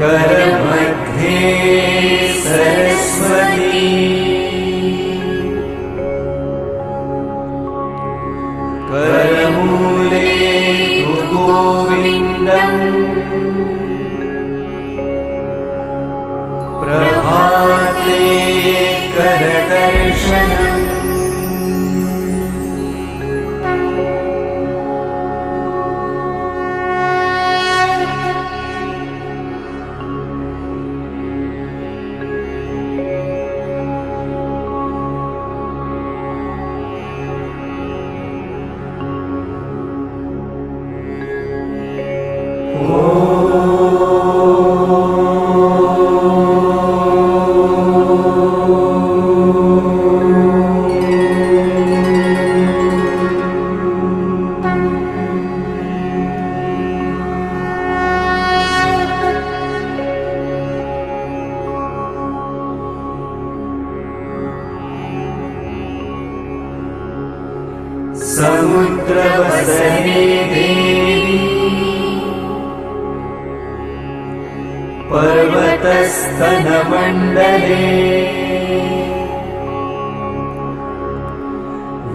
करमध्ये सरस्वती करमूले गोविन्दम् प्रभाते करदर्शनम् समुद्रवसने देवी पर्वतस्तनमण्डले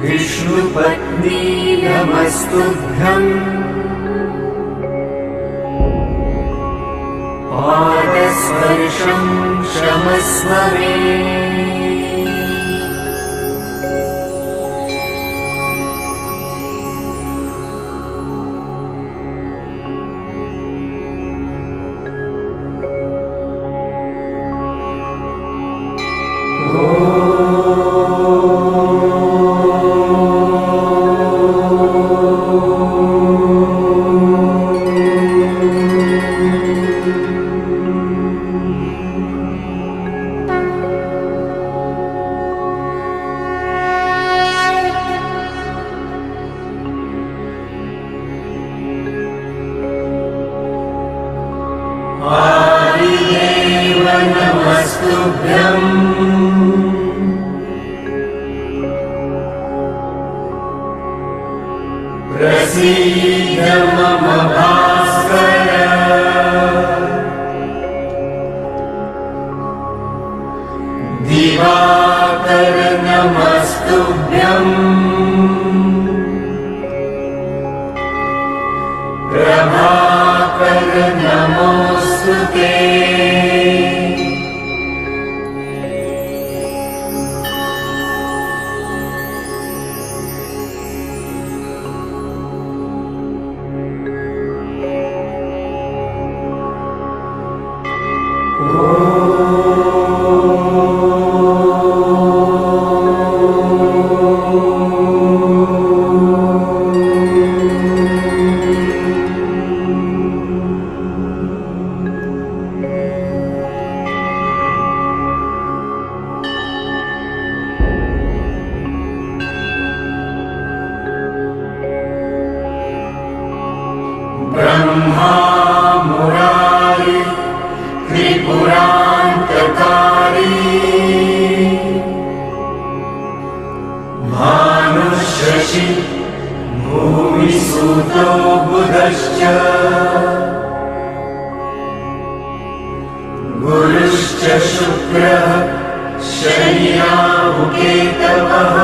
विष्णुपत्नी नमस्तुभ्यम् पादस्पर्शं क्षमस्व मे आदिदेव नमस्तुभ्यम् प्रसीद मम भास्कर दिवाकर नमस्तुभ्यम् प्रभाकर नमोस्तुते ब्रह्मा मुरारी त्रिपुरान्तकारी भानुशशि भूमिसूतो बुधश्च गुरुश्च शुक्रः शनि राहुकेतवः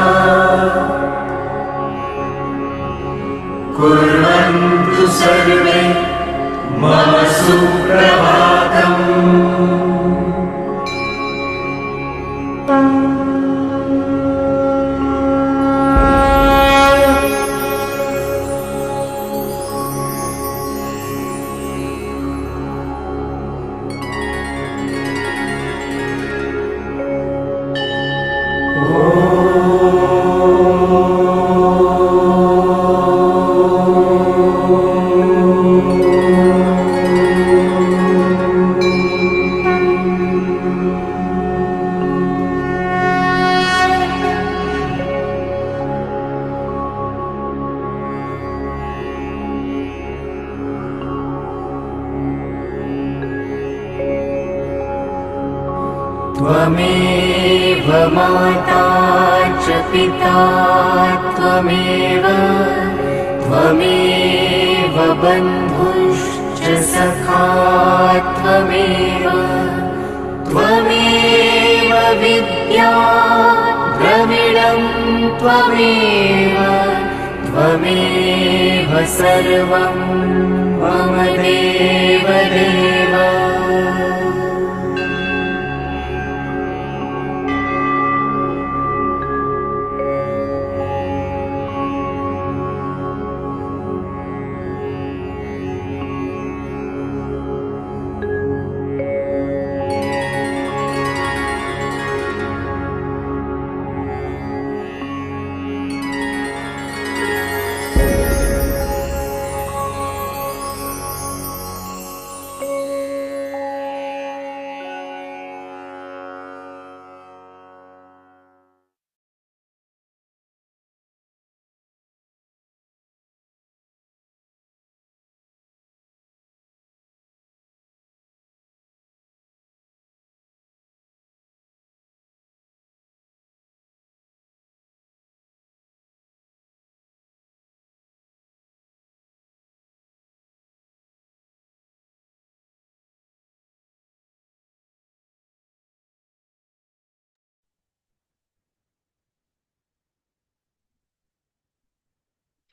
कुर्वन्तु सर्वे मम सुप्रभातम् त्वमेव माता च पिता त्वमेव त्वमेव बन्धुश्च सखा त्वमेव द्रविडं त्वमेव त्वमेव सर्वं मम देवदेव।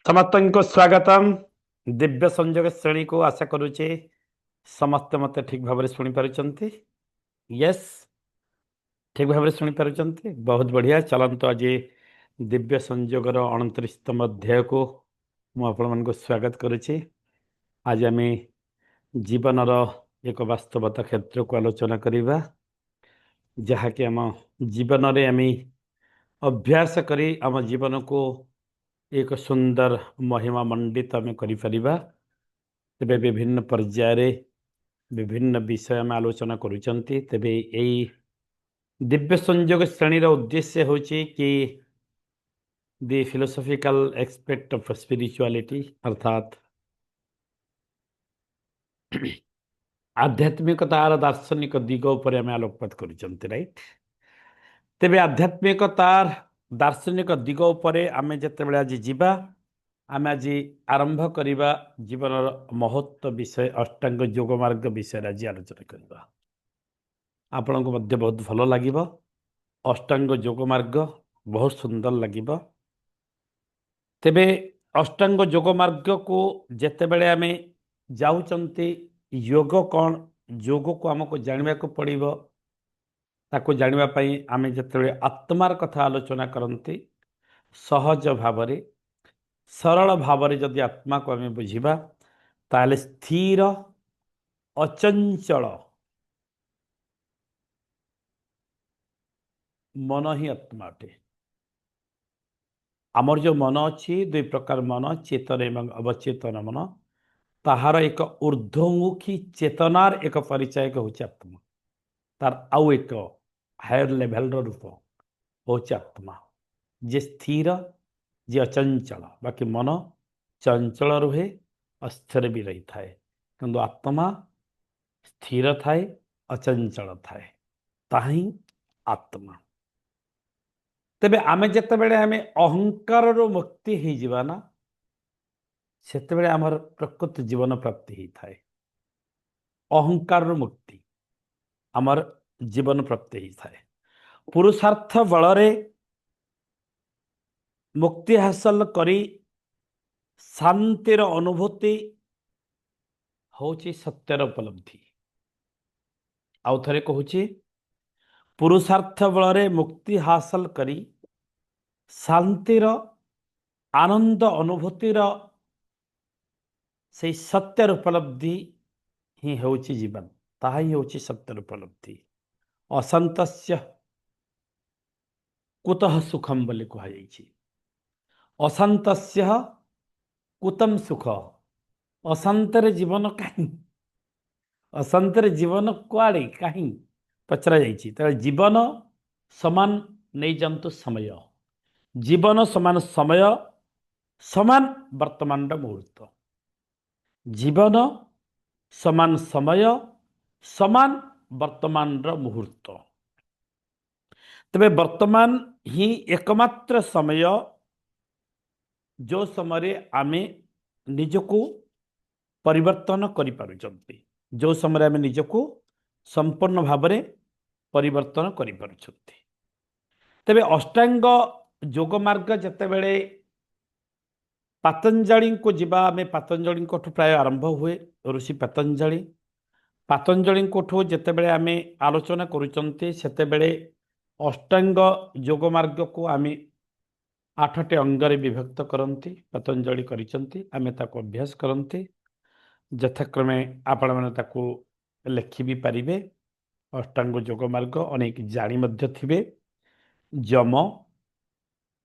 समस्त को स्वागतम दिव्य संयोग श्रेणी को आशा करुचे समस्त मत ठीक भाव शुणी पार्टी। यस, ठीक भाव शुणी पार्टी। बहुत बढ़िया। चलते आज दिव्य संयोगर 29तम अध्याय को मुझे स्वागत करुचे। आज आम जीवनर एक वास्तवता क्षेत्र को आलोचना करवा, जहाँकि आम जीवन में आम अभ्यास करी आम जीवन को एक सुंदर महिमा मंडित आम करिपरिबा। तेबे विभिन्न पर्याय विभिन्न विषय आम आलोचना करुचंती। तेबे यही दिव्य संयोग श्रेणीर उद्देश्य होची कि the philosophical aspect of spirituality, अर्थात आध्यात्मिकतार दार्शनिक दिग उपर आम आलोकपात करुचंती, राइट। तेबे आध्यात्मिकतार दार्शनिक दिग उपरे आमे जेतेबेले आज जीवा, आमे आज आरंभ करिबा जीवनर महत्व विषय अष्टांग योग मार्ग विषय आज आलोचना करिबा। आपनको मध्य बहुत भल लागिबो। अष्टांग योग मार्ग बहुत सुंदर लागिबो। तेबे अष्टांग योग मार्ग को जेतेबेले आमे जाउचंती, योग कौन, योग को हमको जानवा को पड़िबो। ताको जानिबा पई आमे जेतेबेले आत्मार कथा आलोचना करंती, सहज भावरे सरल भावरे जदि आत्मा को आमे बुझिबा, ताले स्थिर अचंचल मन ही आत्मा अटे। आमर जो मन अच्छी दुई प्रकार मन, चेतन एवं अवचेतन मन, ताहार एक ऊर्ध्वमुखी चेतनार एक परिचय होची आत्मा। तार आउ एक हायर लेवल रूप होची आत्मा, जे स्थिर, जे अचंचल। बाकी मन चंचल रुहे, अस्थिर भी रही थाए, किंतु आत्मा स्थिर थाए, अचंचल थाए, ताही आत्मा। तेबे आमे जेतेबेले आमे अहंकार रो मुक्ति ही जीवाना, सेतेबेले आमर प्रकृत जीवन प्राप्ति ही थाए। अहंकार रो मुक्ति आमर जीवन प्राप्ति ही थाए। पुरुषार्थ बलरे मुक्ति हासिल करी शांतिर अनुभूति होची सत्यर उपलब्धि। आउ थरे कहूची, पुरुषार्थ बलरे मुक्ति हासिल करी शांतिर आनंद अनुभूतिर से सत्यर उपलब्धि ही होची जीवन, ताहा ही होची सत्यर उपलब्धि। असंतस्य कुतः सुखम बोली कहा जाइछि। अशांतस्य कुतम सुख। अशांतर जीवन कहीं, अशांतर जीवन कुआड़े कहीं पचरा जाइछि। तेरे जीवन समान नहीं जानतु समय, जीवन समान समय, समान वर्तमान मुहूर्त। जीवन समान समय, समान वर्तमान मुहूर्त। तबे वर्तमान ही एकमात्र समय जो समय आमे निजको परिवर्तन करि पारुचंती, जो समय आमे निजको संपूर्ण भाव में परिवर्तन करि पारुचंती। ତେବେ ଅଷ୍ଟାଙ୍ଗ ଯୋଗ ମାର୍ଗ ଯେତେବେଳେ ପାତଞ୍ଜଳିଙ୍କୁ ଯିବା, ଆମେ ପାତଞ୍ଜଳିଙ୍କଠୁ ପ୍ରାୟ ଆରମ୍ଭ ହୁଏ। ଋଷି ପାତଞ୍ଜଳିଙ୍କଠୁ ଯେତେବେଳେ ଆମେ ଆଲୋଚନା କରୁଛନ୍ତି, ସେତେବେଳେ ଅଷ୍ଟାଙ୍ଗ ଯୋଗ ମାର୍ଗକୁ ଆମେ 8ଟି ଅଙ୍ଗରେ ବିଭକ୍ତ କରନ୍ତି। ପତଞ୍ଜଳି କରିଛନ୍ତି, ଆମେ ତାକୁ ଅଭ୍ୟାସ କରନ୍ତି। ଯଥାକ୍ରମେ ଆପଣମାନେ ତାକୁ ଲେଖି ବି ପାରିବେ। ଅଷ୍ଟାଙ୍ଗ ଯୋଗ ମାର୍ଗ ଅନେକ ଜାଣି ମଧ୍ୟ ଥିବେ। ଯମ,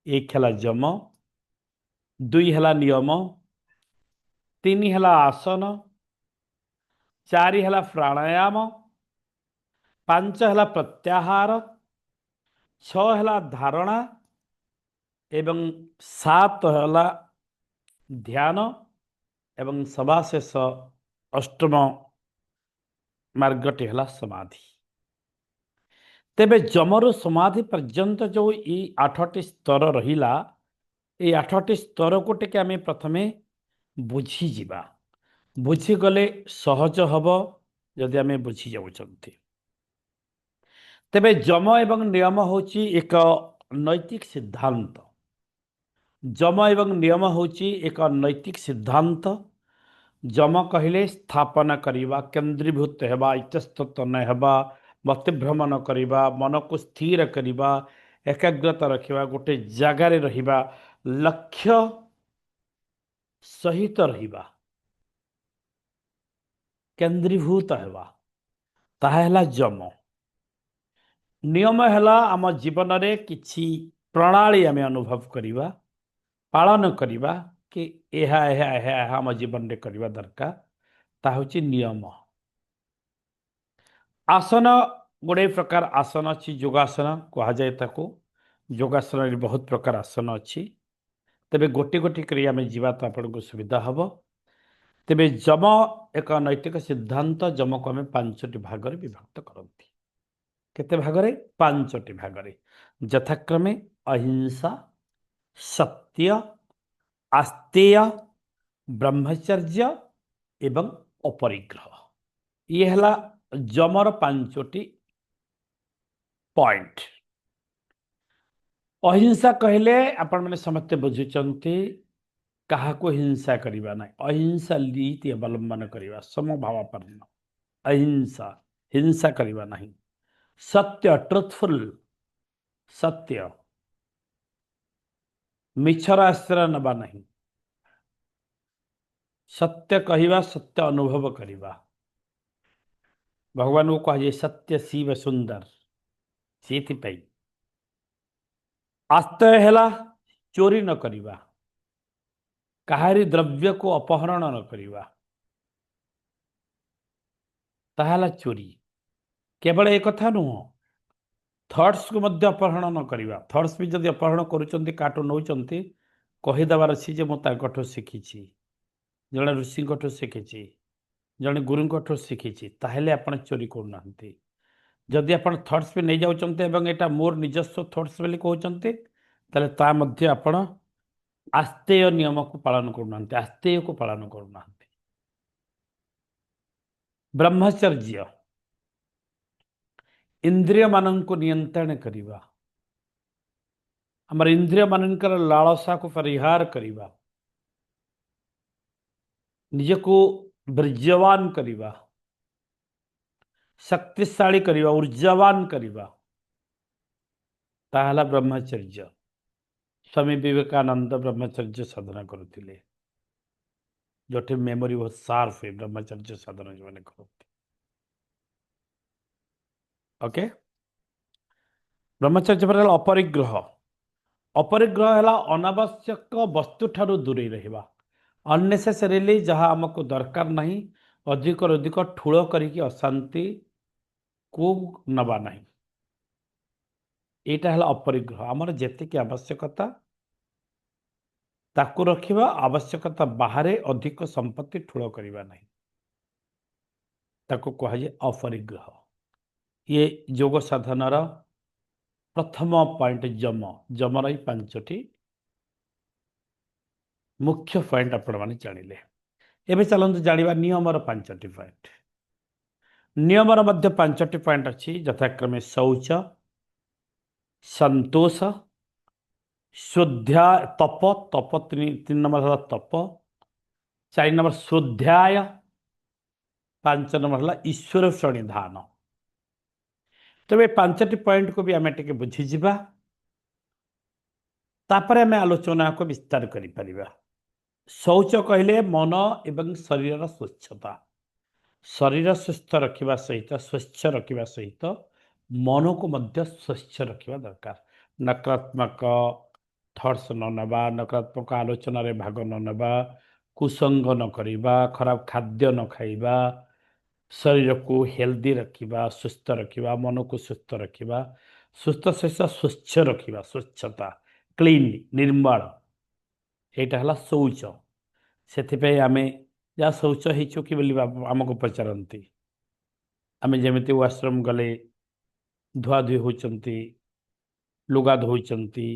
1 ହେଲା ଯମ, 2 ହେଲା ନିୟମ, 3 ହେଲା ଆସନ, 4 ହେଲା ପ୍ରାଣାୟାମ, 5 ହେଲା ପ୍ରତ୍ୟାହାର, 6 ହେଲା ଧାରଣା ଏବଂ 7 ହେଲା ଧ୍ୟାନ ଏବଂ ସବାଶେଷ ଅଷ୍ଟମ ମାର୍ଗଟି ହେଲା ସମାଧି। ତେବେ ଯମରୁ ସମାଧି ପର୍ଯ୍ୟନ୍ତ ଯେଉଁ ଏଇ 8ଟି ସ୍ତର ରହିଲା, এই 8ଟି ସ୍ତରକୁ ଟିକେ ଆମେ ପ୍ରଥମେ ବୁଝିଯିବା। ବୁଝିଗଲେ ସହଜ ହେବ ଯଦି ଆମେ ବୁଝି ଯାଉଛନ୍ତି। ତେବେ ଯମ ଏବଂ ନିୟମ ହେଉଛି ଏକ ନୈତିକ ସିଦ୍ଧାନ୍ତ। ଯମ ଏବଂ ନିୟମ ହେଉଛି ଏକ ନୈତିକ ସିଦ୍ଧାନ୍ତ। ଯମ କହିଲେ ସ୍ଥାପନା କରିବା, କେନ୍ଦ୍ରୀଭୂତ ହେବା, ଇତସ୍ତତ ନ ହେବା, ମତିଭ୍ରମ ନ କରିବା, ମନକୁ ସ୍ଥିର କରିବା, ଏକାଗ୍ରତା ରଖିବା, ଗୋଟେ ଜାଗାରେ ରହିବା, ଲକ୍ଷ୍ୟ ସହିତ ରହିବା, କେନ୍ଦ୍ରୀଭୂତ ହେବା, ତାହା ହେଲା ଯମ। ନିୟମ ହେଲା ଆମ ଜୀବନରେ କିଛି ପ୍ରଣାଳୀ ଆମେ ଅନୁଭବ କରିବା, ପାଳନ କରିବା କି ଏହା ଏହା ଏହା ଏହା ଆମ ଜୀବନରେ କରିବା ଦରକାର, ତାହା ହେଉଛି ନିୟମ। ଆସନ, ଗୁଡ଼ାଏ ପ୍ରକାର ଆସନ ଅଛି। ଯୋଗାସନ କୁହାଯାଏ ତାକୁ। ଯୋଗାସନରେ ବହୁତ ପ୍ରକାର ଆସନ ଅଛି। ତେବେ ଗୋଟି ଗୋଟି କରି ଆମେ ଯିବା ତ ଆପଣଙ୍କୁ ସୁବିଧା ହେବ। ତେବେ ଯମ ଏକ ନୈତିକ ସିଦ୍ଧାନ୍ତ। ଯମକୁ ଆମେ 5ଟି ଭାଗରେ ବିଭକ୍ତ କରନ୍ତି। କେତେ ଭାଗରେ? 5ଟି ଭାଗରେ। ଯଥାକ୍ରମେ ଅହିଂସା, ସତ୍ୟ, ଆସ୍ତେୟ, ବ୍ରହ୍ମଚର୍ଯ୍ୟ ଏବଂ ଅପରିଗ୍ରହ। ଇଏ ହେଲା ଯମର 5ଟି ପଏଣ୍ଟ। ଅହିଂସା କହିଲେ ଆପଣମାନେ ସମସ୍ତେ ବୁଝୁଛନ୍ତି, କାହାକୁ ହିଂସା କରିବା ନାହିଁ। ଅହିଂସା ନୀତି ଅବଲମ୍ବନ କରିବା, ସମଭାବାପନ୍ନ। ଅହିଂସା, ହିଂସା କରିବା ନାହିଁ। ସତ୍ୟ, ଟ୍ରୁଥଫୁଲ, ସତ୍ୟ, ମିଛର ଆଶ୍ରୟ ନେବା ନାହିଁ। ସତ୍ୟ କହିବା, ସତ୍ୟ ଅନୁଭବ କରିବା। ଭଗବାନଙ୍କୁ କୁହାଯାଏ ସତ୍ୟ ଶିବ ସୁନ୍ଦର। ସେଇଥିପାଇଁ ଆସ୍ତେୟ ହେଲା ଚୋରି ନ କରିବା, କାହାରି ଦ୍ରବ୍ୟକୁ ଅପହରଣ ନ କରିବା, ତାହା ହେଲା ଚୋରି। କେବଳ ଏ କଥା ନୁହଁ, ଥଟ୍ସକୁ ମଧ୍ୟ ଅପହରଣ ନ କରିବା। ଥଟ୍ସ ବି ଯଦି ଅପହରଣ କରୁଛନ୍ତି, କାହାଠୁ ନେଉଛନ୍ତି, କହିଦେବାର ଅଛି ଯେ ମୁଁ ତାଙ୍କଠୁ ଶିଖିଛି, ଜଣେ ଋଷିଙ୍କଠୁ ଶିଖିଛି, ଜଣେ ଗୁରୁଙ୍କଠୁ ଶିଖିଛି, ତାହେଲେ ଆପଣ ଚୋରି କରୁନାହାନ୍ତି। ଯଦି ଆପଣ ଥଟ୍ସ ବି ନେଇଯାଉଛନ୍ତି ଏବଂ ଏଇଟା ମୋର ନିଜସ୍ୱ ଥଟ୍ସ ବୋଲି କହୁଛନ୍ତି, ତାହେଲେ ତା ମଧ୍ୟ ଆପଣ ଆସ୍ତେୟ ନିୟମକୁ ପାଳନ କରୁନାହାନ୍ତି, ଆସ୍ତେୟକୁ ପାଳନ କରୁନାହାନ୍ତି। ବ୍ରହ୍ମଚର୍ଯ୍ୟ, ଇନ୍ଦ୍ରିୟମାନଙ୍କୁ ନିୟନ୍ତ୍ରଣ କରିବା, ଆମର ଇନ୍ଦ୍ରିୟମାନଙ୍କର ଲାଳସାକୁ ପରିହାର କରିବା, ନିଜକୁ ବୀର୍ଯ୍ୟବାନ କରିବା, ଶକ୍ତିଶାଳୀ କରିବା, ଊର୍ଜାବାନ କରିବା, ତାହା ହେଲା ବ୍ରହ୍ମଚର୍ଯ୍ୟ। ସ୍ୱାମୀ ବିବେକାନନ୍ଦ ବ୍ରହ୍ମଚର୍ଯ୍ୟ ସାଧନା କରୁଥିଲେ। ଯୋଉଠି ମେମୋରି ବହୁତ ସାର୍ପ ହୁଏ, ବ୍ରହ୍ମଚର୍ଯ୍ୟ ସାଧନା ଯେଉଁମାନେ କରନ୍ତି। ଓକେ। ବ୍ରହ୍ମଚର୍ଯ୍ୟ ପରେ ହେଲା ଅପରିଗ୍ରହ। ଅପରିଗ୍ରହ ହେଲା ଅନାବଶ୍ୟକ ବସ୍ତୁ ଠାରୁ ଦୂରେଇ ରହିବା। ଅନନେସେସରିଲି ଯାହା ଆମକୁ ଦରକାର ନାହିଁ, ଅଧିକରୁ ଅଧିକ ଠୁଳ କରିକି ଅଶାନ୍ତିକୁ ନେବା ନାହିଁ। ଏଇଟା ହେଲା ଅପରିଗ୍ରହ। ଆମର ଯେତିକି ଆବଶ୍ୟକତା ତାକୁ ରଖିବା, ଆବଶ୍ୟକତା ବାହାରେ ଅଧିକ ସମ୍ପତ୍ତି ଠୁଳ କରିବା ନାହିଁ, ତାକୁ କୁହାଯାଏ ଅପରିଗ୍ରହ। ଇଏ ଯୋଗ ସାଧନାର ପ୍ରଥମ ପଏଣ୍ଟ ଯମ। ଯମର ଏଇ 5ଟି ମୁଖ୍ୟ ପଏଣ୍ଟ ଆପଣମାନେ ଜାଣିଲେ। ଏବେ ଚାଲନ୍ତୁ ଜାଣିବା ନିୟମର 5ଟି ପଏଣ୍ଟ। ନିୟମର ମଧ୍ୟ 5ଟି ପଏଣ୍ଟ ଅଛି। ଯଥାକ୍ରମେ ଶୌଚ, संतोष, स्वाध्याय, तप, तप तीन नंबर ହେଲା तप, 4 नंबर स्वाध्याय, 5 नंबर ହେଲା ईश्वर प्रणिधान। ତେବେ 5ଟି ପଏଣ୍ଟକୁ ବି ଆମେ ଟିକେ ବୁଝିଯିବା, ତାପରେ ଆମେ ଆଲୋଚନାକୁ ବିସ୍ତାର କରିପାରିବା। ଶୌଚ କହିଲେ ମନ ଏବଂ ଶରୀରର ସ୍ୱଚ୍ଛତା। ଶରୀର ସୁସ୍ଥ ରଖିବା ସହିତ ସ୍ୱଚ୍ଛ ରଖିବା ସହିତ ମନକୁ ମଧ୍ୟ ସ୍ୱଚ୍ଛ ରଖିବା ଦରକାର। ନକାରାତ୍ମକ ଥଟ୍ସ ନ ନେବା, ନକାରାତ୍ମକ ଆଲୋଚନାରେ ଭାଗ ନ ନେବା, କୁସଙ୍ଗ ନ କରିବା, ଖରାପ ଖାଦ୍ୟ ନ ଖାଇବା, ଶରୀରକୁ ହେଲ୍ଦି ରଖିବା, ସୁସ୍ଥ ରଖିବା, ମନକୁ ସୁସ୍ଥ ରଖିବା, ସୁସ୍ଥ ସହିତ ସ୍ୱଚ୍ଛ ରଖିବା, ସ୍ୱଚ୍ଛତା, କ୍ଲିନ୍, ନିର୍ମଳ, ଏଇଟା ହେଲା ଶୌଚ। ସେଥିପାଇଁ ଆମେ ଯାହା ଶୌଚ ହେଇଛୁ କି ବୋଲି ଆମକୁ ପଚାରନ୍ତି। ଆମେ ଯେମିତି ୱାସରୁମ୍ ଗଲେ ଧୁଆଧୁଇ ହେଉଛନ୍ତି, ଲୁଗା ଧୋଉଛନ୍ତି,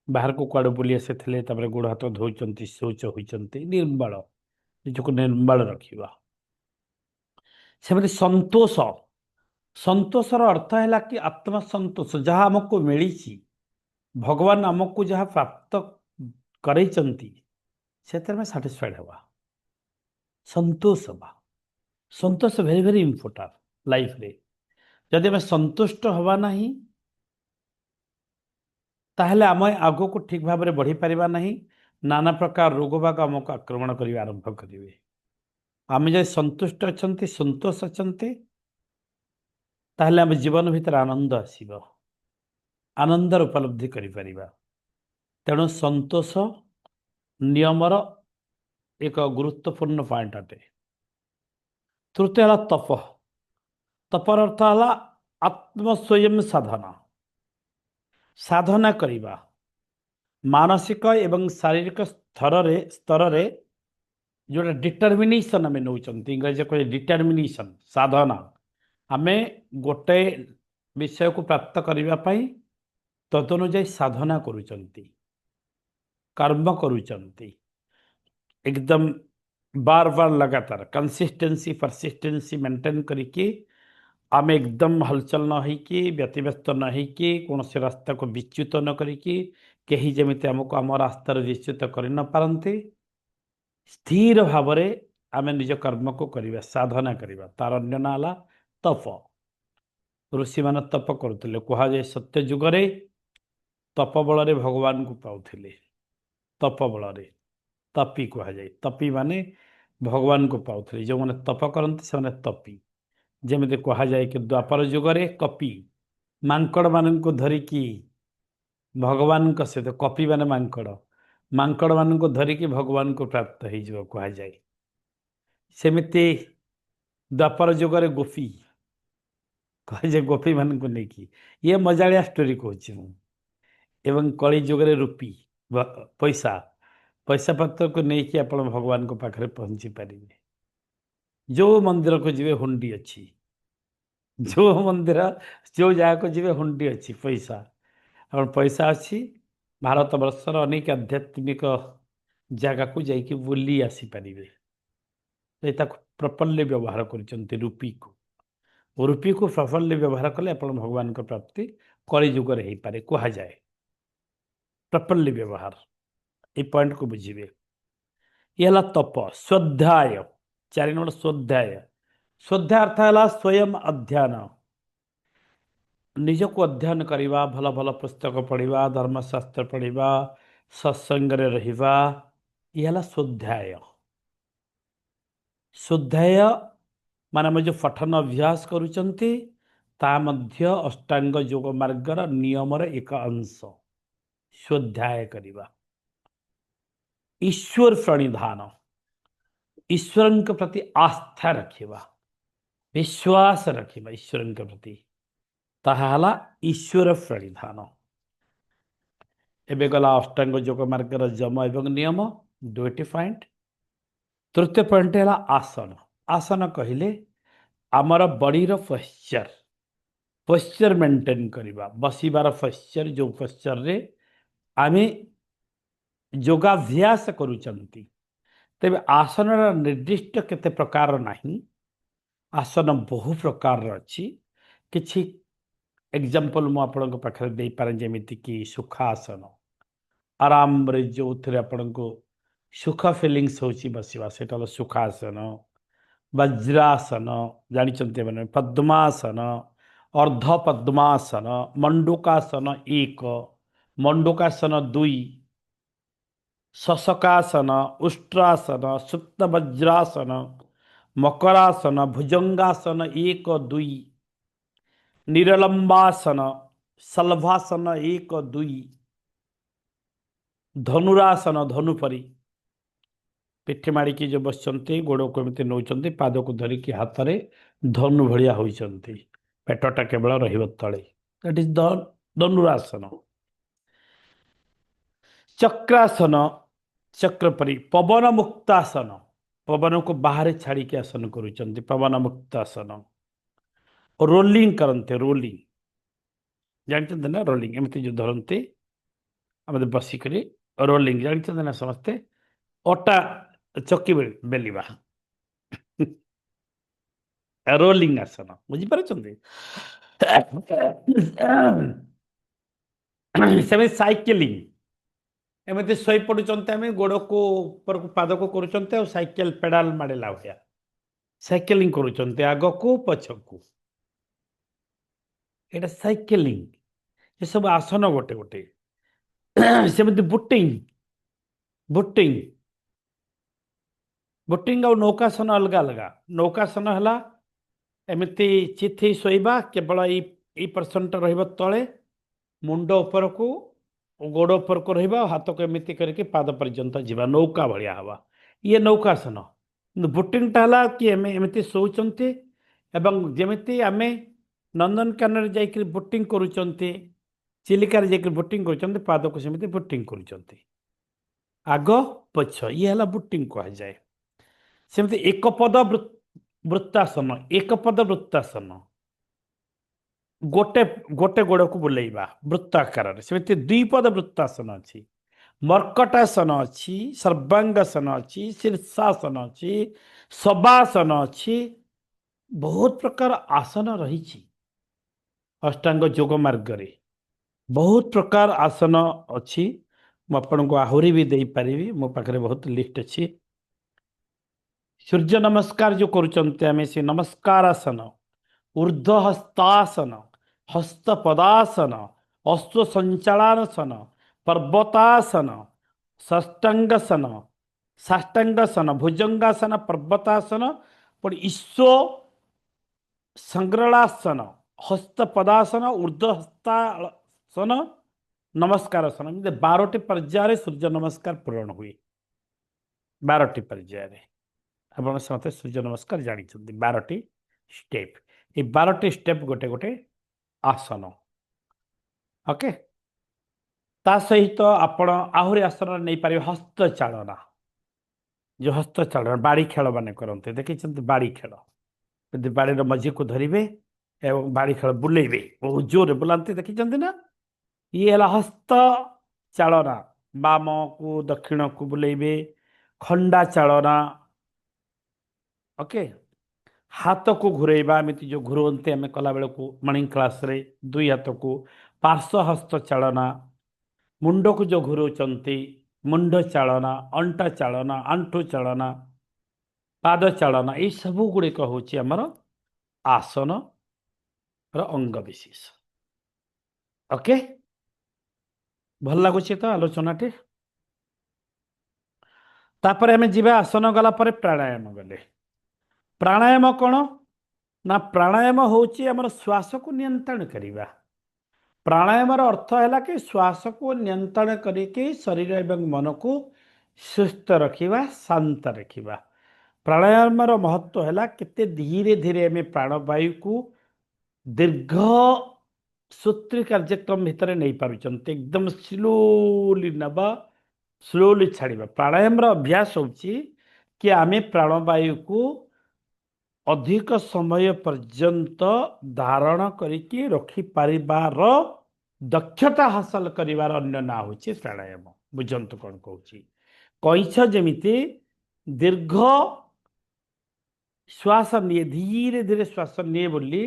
ବାହାରକୁ କୁଆଡ଼େ ବୁଲି ଆସିଥିଲେ ତାପରେ ଗୋଡ଼ ହାତ ଧୋଉଛନ୍ତି, ଶୌଚ ହୋଇଛନ୍ତି, ନିର୍ମଳ, ନିଜକୁ ନିର୍ମଳ ରଖିବା। ସେମିତି ସନ୍ତୋଷ, ସନ୍ତୋଷର ଅର୍ଥ ହେଲା କି ଆତ୍ମସନ୍ତୋଷ, ଯାହା ଆମକୁ ମିଳିଛି, ଭଗବାନ ଆମକୁ ଯାହା ପ୍ରାପ୍ତ କରେଇଛନ୍ତି ସେଥିରେ ଆମେ ସାଟିସ୍ଫାଏଡ୍ ହେବା, ସନ୍ତୋଷ ହେବା। ସନ୍ତୋଷ ଭେରି ଭେରି ଇମ୍ପୋର୍ଟାଣ୍ଟ ଲାଇଫରେ। ଯଦି ଆମେ ସନ୍ତୁଷ୍ଟ ହେବା ନାହିଁ ତାହେଲେ ଆମେ ଆଗକୁ ଠିକ ଭାବରେ ବଢ଼ିପାରିବା ନାହିଁ। ନାନା ପ୍ରକାର ରୋଗ ବାଗ ଆମକୁ ଆକ୍ରମଣ କରିବା ଆରମ୍ଭ କରିବେ। ଆମେ ଯଦି ସନ୍ତୁଷ୍ଟ ଅଛନ୍ତି, ସନ୍ତୋଷ ଅଛନ୍ତି, ତାହେଲେ ଆମ ଜୀବନ ଭିତରେ ଆନନ୍ଦ ଆସିବ, ଆନନ୍ଦର ଉପଲବ୍ଧି କରିପାରିବା। ତେଣୁ ସନ୍ତୋଷ ନିୟମର ଏକ ଗୁରୁତ୍ୱପୂର୍ଣ୍ଣ ପଏଣ୍ଟ ଅଟେ। ତୃତୀୟ ହେଲା ତପ। ତପର ଅର୍ଥ ହେଲା ଆତ୍ମ ସ୍ୱୟଂ ସାଧନା, ସାଧନା କରିବା। ମାନସିକ ଏବଂ ଶାରୀରିକ ସ୍ତରରେ ଯେଉଁଟା ଡିଟରମିନେସନ୍ ଆମେ ନେଉଛନ୍ତି, ଇଂରାଜୀରେ କହିଲେ ଡିଟରମିନେସନ୍, ସାଧନା। ଆମେ ଗୋଟେ ବିଷୟକୁ ପ୍ରାପ୍ତ କରିବା ପାଇଁ ତଦନୁଯାୟୀ ସାଧନା କରୁଛନ୍ତି, କର୍ମ କରୁଛନ୍ତି, एकदम बार बार लगातार कंसिस्टेंसी परसिस्टेंसी मेंटेन करके आम एकदम हलचल न होइकी, व्यतिव्यस्त न होइकी, कौन से रास्ता को विच्युत न करिकी, कहीं जमिते आमको आम रास्तार विच्युत कर न पारती, स्थिर भाव आम निज कर्म को करवा, साधना करवा। तार अन्य ना है तप। ऋषि मान तप करुले, कहुए सत्य जुगरे तप बल भगवान को पाउले, तप बल तपी कहुए। तपी माने भगवान को पाउले, जो मैंने तप करते से तपी। जमी कहुए कि द्वापर जुगरे कपि मांकड़ मान धरिकी भगवान सहित, कपि मान मांकड़, मांकड़ मान धरिकी भगवान को प्राप्त हो कहुए। सेमती द्वापर जुगरे गोपी कहे, गोपी मान नहीं कि ये मजालिया स्टोरी कहूँ। एवं कली जुगरे रूपी, पैसा, पैसा पत्र को लेकिन आप भगवान को पाखे पहुँची पारे। जो मंदिर को जी हुंडी अच्छी, जो मंदिर जो जगह को जी हुंडी अच्छी, पैसा और पैसा अच्छी, भारत वर्षर अनेक आध्यात्मिक जगह को जाकि बुली आसीपारे। प्रॉपर्ली व्यवहार कर रूपी को, रूपी को प्रॉपर्ली व्यवहार कले आप भगवान को प्राप्ति कली जुगर हो पारे कहुए। प्रॉपर्ली व्यवहार, ये पॉइंट को बुझे। ये है तप। स्वाध्याय, 4 नंबर स्वाध्याय। स्वाध्याय अर्थ है स्वयं अध्ययन, निज को अध्ययन करवा, भल भल पुस्तक पढ़ा, धर्मशास्त्र पढ़ा, सत्संग रहा, यह है स्वाध्याय। स्वाध्याय मान जो पठन अभ्यास करुँच अष्टांग योग मार्गर नियमर एक अंश। स्वाध्याय करवा। ईश्वर प्रणिधान, ईश्वर के प्रति आस्था रखा, विश्वास रखा ईश्वर के प्रति, ताहा ईश्वर प्रणिधान। एबे गला अष्टांग योग मार्गर जम एवं नियम, 2टी पॉइंट। तृतीय पॉइंट है आसन। आसन कहले आमर बॉडी रो पोस्चर, पोस्चर मेंटेन करवा, बसबार पोस्चर, जो पोस्चर रे आमे योगाभ्यास करुचंती। तेबे आसन निर्दिष्ट केते प्रकार नहीं, आसन बहु प्रकार अच्छी। किछि एग्जांपल मु आपन पाखे दे पारे जेमिति कि सुखासन आराम रे जो थे आपन को सुख फिलिंग्स होची बसिवा सेटा हलो सुखासन वज्रासन जानिचंते माने पद्मासन अर्ध पद्मासन मंडूकासन एक मंडूकासन दुई शशकासन उष्ट्रासन सुप्त वज्रासन मकरासन भुजंगासन एक दुई निरलंबासन सल्भासन एक दुई धनुरासन धनुपरी पिठी माड़िकी जो बसଛନ୍ତି ଗୋଡ଼କୁ ଏମିତି ନଉଛନ୍ତି ପାଦକୁ ଧରିକି ହାତରେ ଧନୁ ଭଳିଆ ହୋଇଛନ୍ତି ପେଟଟା କେବଳ ରହିବ ତଳେ ଦ୍ୟାଟ୍ ଇଜ ଧନୁରାସନ ଚକ୍ରାସନ ଚକ୍ର ପରି ପବନ ମୁକ୍ତାସନ ପବନକୁ ବାହାରେ ଛାଡ଼ିକି ଆସନ କରୁଛନ୍ତି ପବନ ମୁକ୍ତାସନ ରୋଲିଂ କରନ୍ତି ରୋଲିଂ ଜାଣିଛନ୍ତି ନା ରୋଲିଂ ଏମିତି ଯୋଉ ଧରନ୍ତି ଆମେ ବସିକରି ରୋଲିଂ ଜାଣିଛନ୍ତି ନା ସମସ୍ତେ ଅଟା ଚକି ବେଲିବା ରୋଲିଂ ଆସନ ବୁଝିପାରୁଛନ୍ତି ସେମିତି ସାଇକେଲିଂ ଏମିତି ଶୋଇ ପଡୁଛନ୍ତି ଆମେ ଗୋଡକୁ ଉପରକୁ ପାଦକୁ କରୁଛନ୍ତି ଆଉ ସାଇକେଲ ପେଡାଲ ମାରିଲା ଭଳିଆ ସାଇକେଲିଂ କରୁଛନ୍ତି ଆଗକୁ ପଛକୁ ଏଇଟା ସାଇକେଲିଂ ଏସବୁ ଆସନ ଗୋଟେ ଗୋଟେ ସେମିତି ବୁଟିଂ ବୁଟିଂ ବୁଟିଂ ଆଉ ନୌକାସନ ଅଲଗା ଅଲଗା ନୌକାସନ ହେଲା ଏମିତି ଚିଥି ଶୋଇବା କେବଳ ଏଇ ପର୍ସନଟା ରହିବ ତଳେ ମୁଣ୍ଡ ଉପରକୁ ଗୋଡ଼ ଉପରକୁ ରହିବା ହାତକୁ ଏମିତି କରିକି ପାଦ ପର୍ଯ୍ୟନ୍ତ ଯିବା ନୌକା ଭଳିଆ ହବା ଇଏ ନୌକାସନ କିନ୍ତୁ ବୁଟିଂଟା ହେଲା କି ଆମେ ଏମିତି ଶୋଉଛନ୍ତି ଏବଂ ଯେମିତି ଆମେ ନନ୍ଦନକାନନରେ ଯାଇକରି ବୁଟିଂ କରୁଛନ୍ତି ଚିଲିକାରେ ଯାଇକରି ବୁଟିଂ କରୁଛନ୍ତି ପାଦକୁ ସେମିତି ବୁଟିଂ କରୁଛନ୍ତି ଆଗ ପଛ ଇଏ ହେଲା ବୁଟିଂ କୁହାଯାଏ ସେମିତି ଏକପଦ ବୃତ୍ତାସନ ଏକପଦ ବୃତ୍ତାସନ गोटे गोटे गोड़ को बुलेଇବା वृत्त आकार सेमती द्विपद वृत्तासन अच्छी मर्कटासन अच्छी सर्वांगासन अच्छी शीर्षासन अच्छी शवासन अच्छी बहुत प्रकार आसन रही अष्टांग योग मार्ग रे बहुत प्रकार आसन अच्छी मुझे को आहरी भी दे पारि मो पाखे बहुत लिस्ट अच्छी सूर्य नमस्कार जो करुँचे से नमस्कार आसन ऊर्ध्व हस्तासन हस्तपदासन अश्व संचालनासन पर्वतासन षष्टांगासन साष्टांगासन भुजंगासन पर्वतासन पर ईश्व संग्रलासन हस्तपदासन ऊर्ध्व हस्तासन नमस्कारासन 12टी पर्याय सूर्य नमस्कार पूरण हुए 12टी पर्याय आप समस्त सूर्य नमस्कार जानते 12टी स्टेप ये 12टी स्टेप गोटे गोटे आसन ओके ता सहित आपण आहरी आसन नहीं पारे हस्तचालना जो हस्तचालना बाड़ी खेल मान करते देखिए बाड़ी खेल बाड़ी मझी को धरवे एवं बाड़ी खेल बुलेबे बहुत जोर बुलाते देखी ना ये है हस्त चालना बाम को दक्षिण को बुलेबे खंडा चालना ओके हाथ को घुरेबा एमती जो घुरते आम कला बेल को मॉर्निंग क्लास रे दुई हाथ को पार्श्व हस्त चालना मुंड को जो घुराउंट मुंड चालना अंटा चालना आंठू चालना पाद चालना ये सब गुड़िक हूँ आमर आसन अंग विशेष ओके भल लगुच तो आलोचना टी तापर आम जा आसन गला प्राणायाम गले प्राणायाम कौन ना प्राणायाम होची आमर श्वास को नियंत्रण करिबा प्राणायाम अर्थ है कि श्वास को नियंत्रण करके शरीर एवं मन को सुस्थ रखिबा शांत रखिबा प्राणायाम महत्व है केते धीरे धीरे आम प्राणवायु को दीर्घ सूत्री कार्यक्रम भितर नहीं पारुचंते एकदम स्लोली नबा स्लोली छाड़िबा प्राणायाम अभ्यास होची कि आम प्राणवायु को अधिक समय पर्यंत धारण करके रखिपार दक्षता हासिल करिवार अन्य ना होची प्राणायाम बुझंतु कौन कहूँ कईछ जमिति दीर्घ श्वास निये धीरे धीरे श्वास निये बोली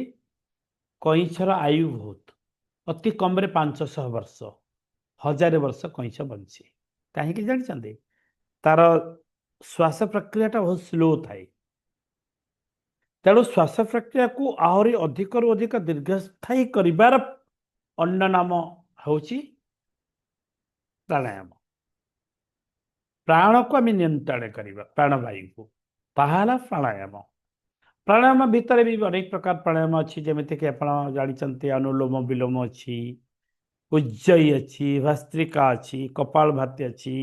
कईछर आयु बहुत ଅତି କମରେ 500 ବର୍ଷ, 1000 ବର୍ଷ କଇଁଛ ବଞ୍ଚେ। କାହିଁକି ଜାଣିଛନ୍ତି? ତାର ଶ୍ୱାସ ପ୍ରକ୍ରିୟାଟା ବହୁତ ସ୍ଲୋ ଥାଏ। ତେଣୁ ଶ୍ୱାସ ପ୍ରକ୍ରିୟାକୁ ଆହୁରି ଅଧିକରୁ ଅଧିକ ଦୀର୍ଘସ୍ଥାୟୀ କରିବାର ଅନ୍ୟ ନାମ ହେଉଛି ପ୍ରାଣାୟାମ। ପ୍ରାଣକୁ ଆମେ ନିୟନ୍ତ୍ରଣ କରିବା, ପ୍ରାଣବାୟୁକୁ, ତାହା ହେଲା ପ୍ରାଣାୟାମ। ପ୍ରାଣାୟାମ ଭିତରେ ବି ଅନେକ ପ୍ରକାର ପ୍ରାଣାୟାମ ଅଛି, ଯେମିତିକି ଆପଣ ଜାଣିଛନ୍ତି ଅନୁଲୋମ ବିଲୋମ ଅଛି, ଉଜ୍ଜୟୀ ଅଛି, ଭସ୍ତ୍ରିକା ଅଛି, କପାଳଭାତି ଅଛି,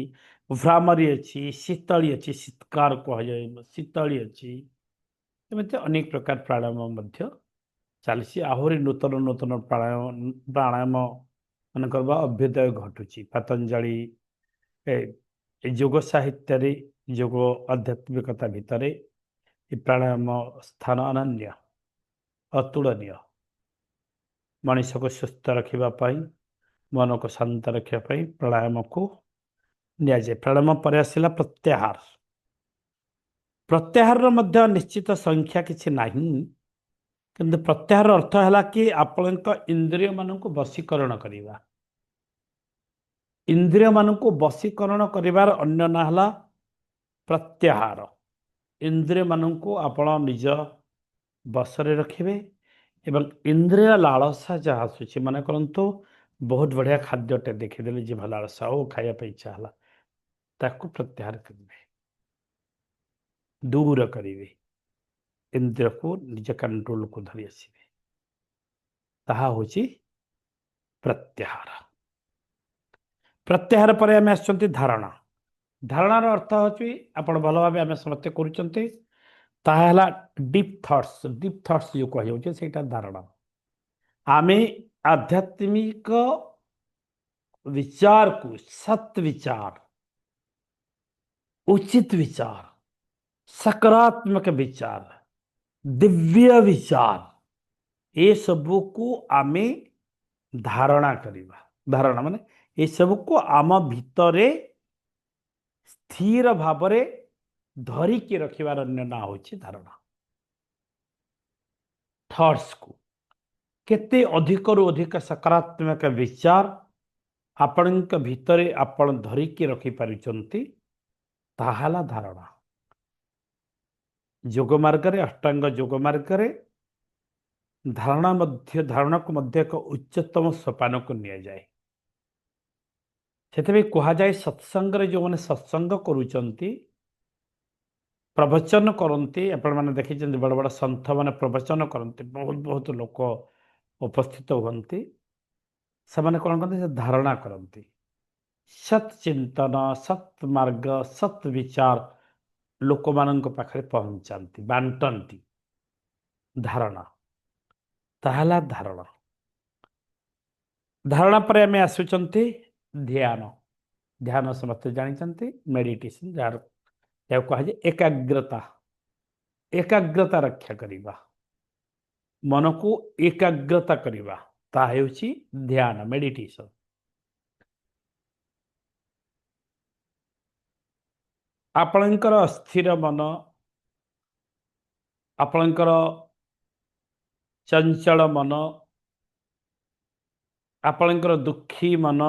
ଭ୍ରାମରୀ ଅଛି, ଶୀତଳୀ ଅଛି, ଶୀତକାର କୁହାଯାଏ, ଶୀତଳୀ ଅଛି। ଏମିତି ଅନେକ ପ୍ରକାର ପ୍ରାଣାୟାମ ମଧ୍ୟ ଚାଲିଛି। ଆହୁରି ନୂତନ ନୂତନ ପ୍ରାଣାୟାମ ମାନଙ୍କର ବା ଅଭ୍ୟୁଦୟ ଘଟୁଛି। ପତଞ୍ଜଳି ଏ ଯୋଗ ସାହିତ୍ୟରେ, ଯୋଗ ଆଧ୍ୟାତ୍ମିକତା ଭିତରେ ଏ ପ୍ରାଣାୟାମ ସ୍ଥାନ ଅନନ୍ୟ, ଅତୁଳନୀୟ। ମଣିଷକୁ ସୁସ୍ଥ ରଖିବା ପାଇଁ, ମନକୁ ଶାନ୍ତ ରଖିବା ପାଇଁ ପ୍ରାଣାୟାମକୁ ନିଆଯାଏ। ପ୍ରାଣାୟାମ ପରେ ଆସିଲା ପ୍ରତ୍ୟାହାର। ପ୍ରତ୍ୟାହାରର ମଧ୍ୟ ନିଶ୍ଚିତ ସଂଖ୍ୟା କିଛି ନାହିଁ, କିନ୍ତୁ ପ୍ରତ୍ୟାହାର ଅର୍ଥ ହେଲା କି ଆପଣଙ୍କ ଇନ୍ଦ୍ରିୟମାନଙ୍କୁ ବଶୀକରଣ କରିବା। ଇନ୍ଦ୍ରିୟମାନଙ୍କୁ ବଶୀକରଣ କରିବାର ଅନ୍ୟ ନାଁ ହେଲା ପ୍ରତ୍ୟାହାର। ଇନ୍ଦ୍ରିୟମାନଙ୍କୁ ଆପଣ ନିଜ ବଶରେ ରଖିବେ ଏବଂ ଇନ୍ଦ୍ରିୟ ଲାଳସା ଯାହା ଆସୁଛି, ମନେ କରନ୍ତୁ ବହୁତ ବଢ଼ିଆ ଖାଦ୍ୟଟେ ଦେଖିଦେଲେ ଜିଭ ଲାଳସା ଓ ଖାଇବା ପାଇଁ ଇଚ୍ଛା ହେଲା, ତାକୁ ପ୍ରତ୍ୟାହାର କରିବେ, ଦୂର କରିବେ, ଇନ୍ଦ୍ରିୟକୁ ନିଜ କଣ୍ଟ୍ରୋଲକୁ ଧରି ଆସିବେ। ତାହା ହେଉଛି ପ୍ରତ୍ୟାହାର। ପ୍ରତ୍ୟାହାର ପରେ ଆମେ ଆସୁଛନ୍ତି ଧାରଣା। ଧାରଣାର ଅର୍ଥ ହେଉଛି, ଆପଣ ଭଲ ଭାବେ ଆମେ ସମସ୍ତେ କରୁଛନ୍ତି, ତାହା ହେଲା ଡିପ୍ ଥଟ୍ସ। ଡିପ୍ ଥଟ୍ସ ଯେଉଁ କୁହାଯାଉଛି ସେଇଟା ଧାରଣା। ଆମେ ଆଧ୍ୟାତ୍ମିକ विचार को, सत्य विचार, उचित विचार, सकारात्मक विचार, दिव्य विचार, ये सबू को आमे धारणा करिबा। धारणा माने ये सबू को आम भितरे स्थिर भावरे धरिकी रखिबार अन्य ना होछि धारणा। थॉट्स को केते अधिकरू अधिक सकारात्मक विचार आपणक भितरे आपण धरिकी रखि पारिचंती, ताहा ହେଲା धारणा। जोग मार्ग रे, अष्टांग जोग मार्ग रे धारणा को मध्य एक उच्चतम सोपान को निया जाए। सेते कहा जाए सत्संग रे जो माने सत्संग करूचंती, प्रवचन करती, आपण माने देखि बड़ बड़ संत माने प्रवचन करती, बहुत बहुत लोक उपस्थित हुंती, से माने कोन करते, से धारणा करती, सत चिंतन, सत मार्ग, सत विचार लोक मानक पाखरे पहुंचाती, बांटती। धारणा ताहला धारणा। धारणा पर आम आसुचंती ध्यान। ध्यान समस्त जानते, मेडिटेशन जहाँ कहा जाए एकाग्रता। एकाग्रता रक्षा करिबा, मन को एकाग्रता करिबा, ता हेउची ध्यान, मेडिटेशन। आपणकर अस्थिर मन, आपणकर चंचल मन, आपणकर दुखी मन,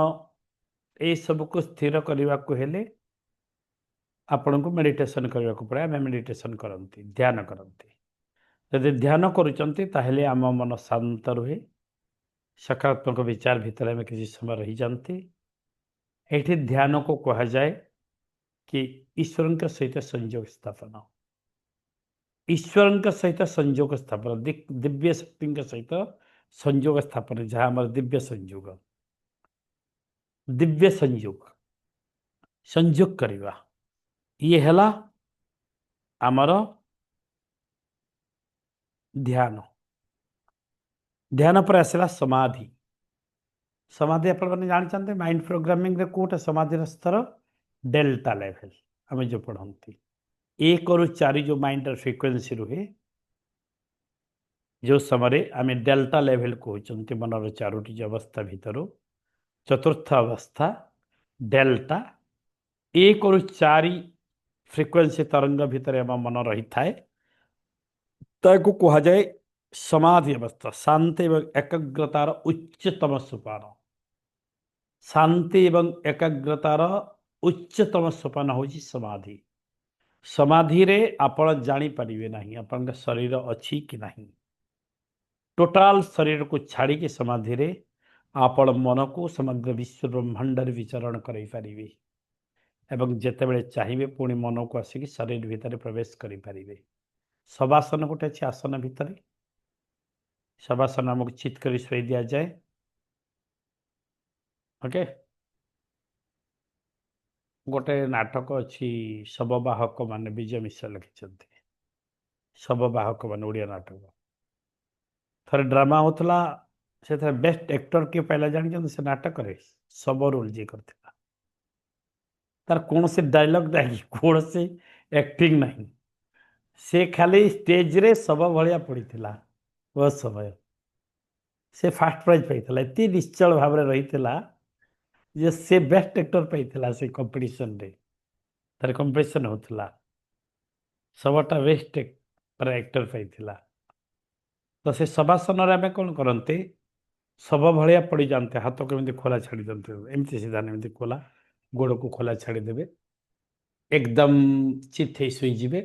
ये सब को स्थिर करने को हेले आपन को मेडिटेशन करने को पड़े। आम मेडिटेशन करती, ध्यान करती। यदि ध्यान करुचंती ताहले आम मन शांत रुहे, सकारात्मक विचार भितर आम किसी समय रही जाती। एठी ध्यान को कहा जाए कि ईश्वर के सहित संयोग स्थापन। ईश्वर सहित संयोग स्थापन, दिव्य शक्ति सहित संयोग स्थापन, जहाँ हमारे दिव्य संयोग, दिव्य संयोग संयोग करवा, ये है आमर ध्यान। ध्यान पर आसला समाधि। समाधि अपन जानते माइंड प्रोग्रामिंग रे कोटा समाधि स्तर डेल्टा लेवल आम जो पढ़ती, 1 ରୁ 4 जो माइंड फ्रिक्वेन्सी रुहे, जो समय आम डेल्टा लेवल कहते मनर 4टी अवस्था भितर चतुर्थ अवस्था डेल्टा। 1 ରୁ 4 फ्रिक्वेन्सी तरंग भितर आम मन रही थाए, ताको कहा जाए समाधि अवस्था शांति एवं एकाग्रतार उच्चतम सोपान। शांति एवं एकाग्रतार उच्चतम सोपान होची समाधि। समाधि रे आपण जानी परिबे नहीं आपण शरीर अछि कि नहीं। टोटाल शरीर को छाड़ी के समाधि रे आपण मन को समग्र विश्व ब्रह्मांड विचरण करई परिबे एवं जेतेबेले चाहिए पुणी मन को आसिक शरीर भितर प्रवेश करि परिबे। शवासन गोटे अच्छी आसन भितर शवासन आमको चित कर शोई दिया जाए। ओके गोटे नाटक अच्छी शववाहक मान विजय मिश्र लिखिं शववाहक मान ओडिया नाटक थर ड्रामा होता से बेस्ट एक्टर किए पाइला जान से नाटक शव रोल जी करता तार कौन से डायलॉग ना कौन से एक्टिंग नहीं से खाली स्टेज रे शव भाया पड़ता बहुत समय से फास्ट प्राइज पाई एत निश्चल भाव रही जे से बेस्ट एक्टर पाई से कंपटीशन रे तार कंपटीशन होता सबटा बेस्ट एक्टर पाई तो से शवासन आम कौन करते शव भाया पड़ जाते हाथ को एमती खोला छाड़ी दिंते एमती सीधा एमती खोला गोड़ को खोला छाड़ीदेवे एकदम चित शोजे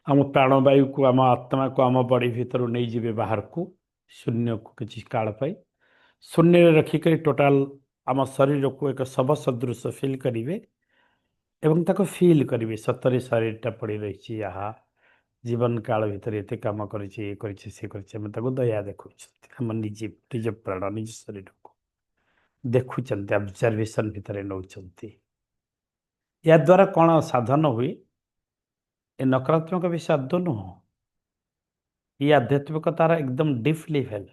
आम प्राणवायु को आम आत्मा को आम बॉडी भितर नहीं जीवे बाहर को शून्य को किसी काल पाई शून्य रखिक टोटाल आम शरीर को एक शव सदृश फिल करेंगे एवं ताको फील करेंगे सतरे शरीरटा पड़ रही यहाँ जीवन काल भितर एत कम कर दया देखु आम निजे निज प्राण निज शरीर को देखुं ऑब्जर्वेशन भितर नौ या द्वारा कौन साधन हुए ए नकारात्मक विषय आदौ नुह ये आध्यात्मिकतार एकदम डीप लेवल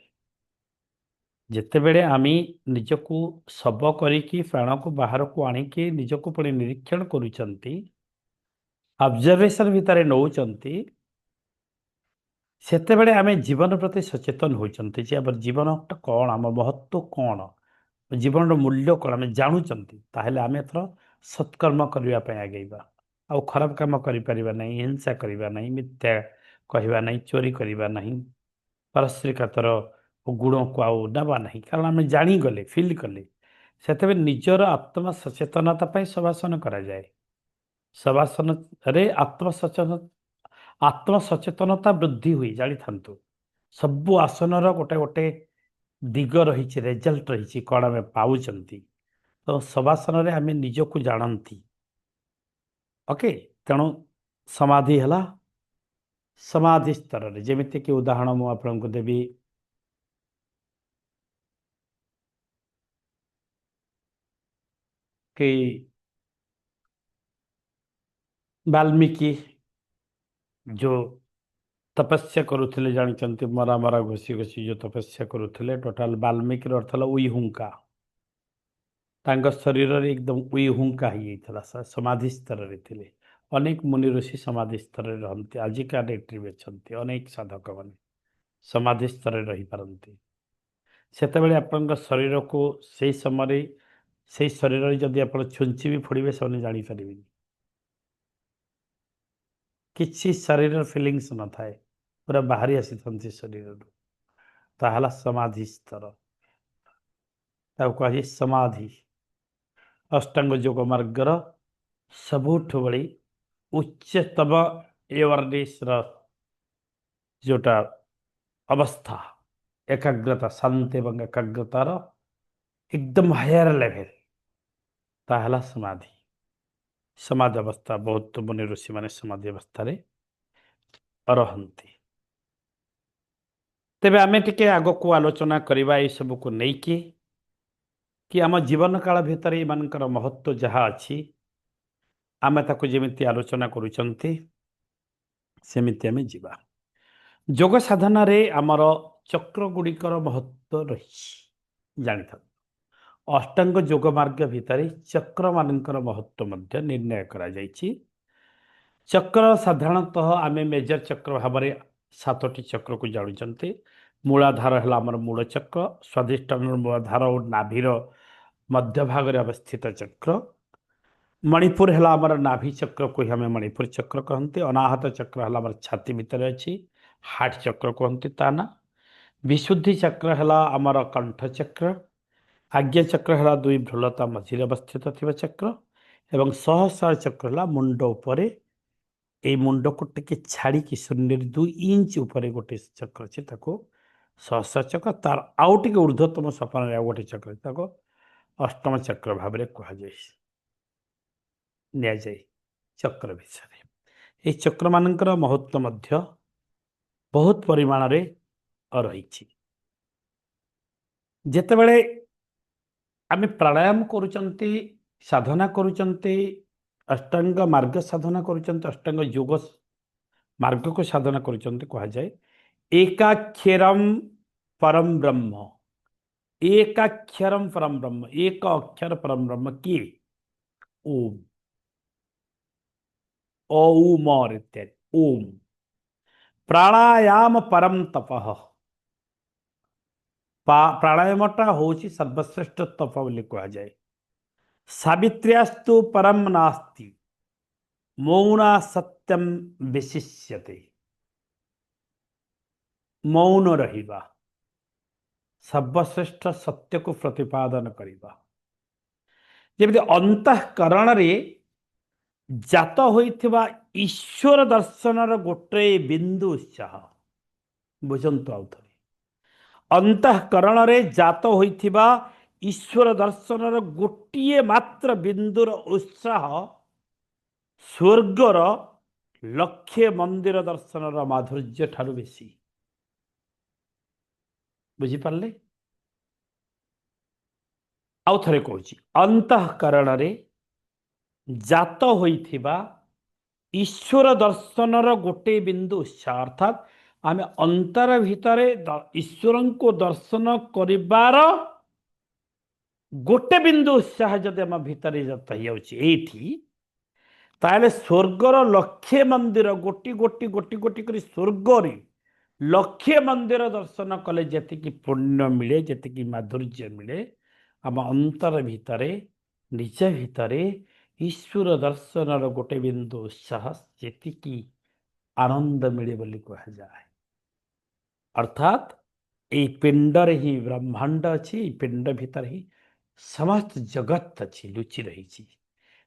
जितेबले आम निजक शब करी प्राण को बाहर को आणिकी निजक पुणी निरीक्षण करुँच ऑब्जर्वेशन भितर नौ सेतेबेले आम जीवन प्रति सचेतन होती जीवन कौन आम महत्व कौन जीवन मूल्य कौन आम जानुंट आम एथर सत्कर्म करने आगेबा आउ खराब काम करिपरिबा नहीं हिंसा करवा नहीं मिथ्या कहवा नहीं चोरी करवा नहीं पारस्परिकतार गुण को आउ नवा नहीं कारण आम जागले फिल कले से निजर आत्म सचेतनता शवासन कराए शवासन रे आत्मसचेतनता वृद्धि हुई जानी था सबु आसनर गोटे गोटे दिग रही रेजल्ट रही कौन आम पाँच तो शवासन आम निजक जानती ओके तेणु समाधि है समाधि स्तर रे जेमिति कि उदाहरण मु आपको देवी कि वाल्मीकि जो तपस्या करुले जानते मरा मरा घोषी घोषी जो तपस्या करुले टोटाल वाल्मीकि अर्थ है उई हुंका शरीर एकदम उई हुंका हो समाधि स्तर रे थिले अनेक मुनि ऋषि समाधि स्तर रे रहते आजिका डेट रे अच्छा अनेक साधक मैंने समाधि स्तर रे रही पारती सेतेबेले आपन शरीर को से समय से शरीर जदि आप छुंची भी फोड़े से जापर किसी शरीर फिलिंग्स न थाए पूरा बाहरी आसी शरीर ताहला समाधि स्तर कह समाधि अष्टांग योग मार्गर सबुठ बड़ी उच्चतम एवरनेस जोटा अवस्था एकाग्रता शांति एवं एकाग्रतार एकदम हायर लेवल ताहला समाधि समाधि अवस्था बहुत मुनि ऋषि माने समाधि अवस्था रे रहंती तेबे आमे टिके आगो को आलोचना करबा ए सब को नेकी कि आम जीवन काल भितर एमानकर महत्व जहाँ अच्छी आमे ताको जेमिति आलोचना करूचंती सेमिति आमे जीवा योग साधना रे आमर चक्र गुड़िकर महत्व रही जानी था अष्टांग योग मार्ग भितर चक्र मानकर महत्व मध्य निर्णय करा जायछि चक्र साधारणतः आमे मेजर चक्र भाव में 7टी चक्र को जानते मूलाधार है आमर मूल चक्र स्वादिष्टान मूलाधार और नाभीर मध्य भाग में अवस्थित चक्र मणिपुर है आमर नाभि चक्र को ही आम मणिपुर चक्र कहते अनाहत चक्र है आमर छाती भितर अच्छी हार्ट चक्र कहते ता ना। विशुद्धि चक्र है आमर कंठ चक्र। आज्ञा चक्र है दुई भ्रुलता मझिरे अवस्थित थिबा चक्र। एवं सहस्रार चक्र है मुंड उपरे। এই ମୁଣ୍ଡକୁ ଟିକେ ଛାଡ଼ିକି ଶୂନ୍ୟରୁ 2 ଇଞ୍ଚ ଉପରେ ଗୋଟେ ଚକ୍ର ଅଛି ତାକୁ ସହସ୍ର ଚକ୍ର। ତାର ଆଉ ଟିକେ ଊର୍ଦ୍ଧ୍ୱତମ ସୋପାନରେ ଆଉ ଗୋଟେ ଚକ୍ର ଅଛି ତାକୁ ଅଷ୍ଟମ ଚକ୍ର ଭାବରେ କୁହାଯାଏ ନିଆଯାଏ ଚକ୍ର ବିଷୟରେ। ଏହି ଚକ୍ରମାନଙ୍କର ମହତ୍ତ୍ୱ ମଧ୍ୟ ବହୁତ ପରିମାଣରେ ରହିଛି। ଯେତେବେଳେ ଆମେ ପ୍ରାଣାୟାମ କରୁଛନ୍ତି, ସାଧନା କରୁଛନ୍ତି, ଅଷ୍ଟାଙ୍ଗ ମାର୍ଗ ସାଧନା କରୁଛନ୍ତି, ଅଷ୍ଟାଙ୍ଗ ଯୋଗ ମାର୍ଗକୁ ସାଧନା କରୁଛନ୍ତି, କୁହାଯାଏ ଏକାକ୍ଷରମ୍ परम ब्रह्म। एकाक्षरम परम ब्रह्म। एक अक्षर परम ब्रह्म किए? ओम। ओम और इत्यादि ओम। प्राणायाम परम तपः। प्राणायामटा होची सर्वश्रेष्ठ तप बोली कुहाଯାଏ। सावित्र्यास्तु परम नास्ति मौना सत्यम विशिष्यते। मौन रहिबा सर्वश्रेष्ठ सत्य को प्रतिपादन करिबा। जेମିତି अंतःकरणरे जात होइथिबा ईश्वर दर्शनर गोटे बिंदु उत्साह। बुझंतु आउ थरे। अंतःकरणरे जात होइथिबा ईश्वर दर्शनर गोटिए मात्र बिंदुर उत्साह स्वर्गर लक्षे मंदिर दर्शनर माधुर्य ठारू बेसी। बुझी पारले? आउ थरे कहूची अंतःकरणरे जात होइथिबा ईश्वर दर्शनर गोटे बिंदु उत्साह। अर्थात आम अंतर भितर ईश्वर को दर्शन करिबार गोटे बिंदु उत्साह जदि आम भितर ये ताले स्वर्गर लक्षे मंदिर गोटी गोटी गोटी गोटी कर स्वर्गर लक्षे मंदिर दर्शन कले जी पुण्य मिले जी माधुर्य मिले आम अंतर भितर निज भितर ईश्वर दर्शनर गोटे बिंदु उत्साह जी आनंद मिले बोली कहुए। अर्थात ये पिंडर ही ब्रह्मांड अच्छी पिंड भितर ही समस्त जगत अच्छी लुचि रही।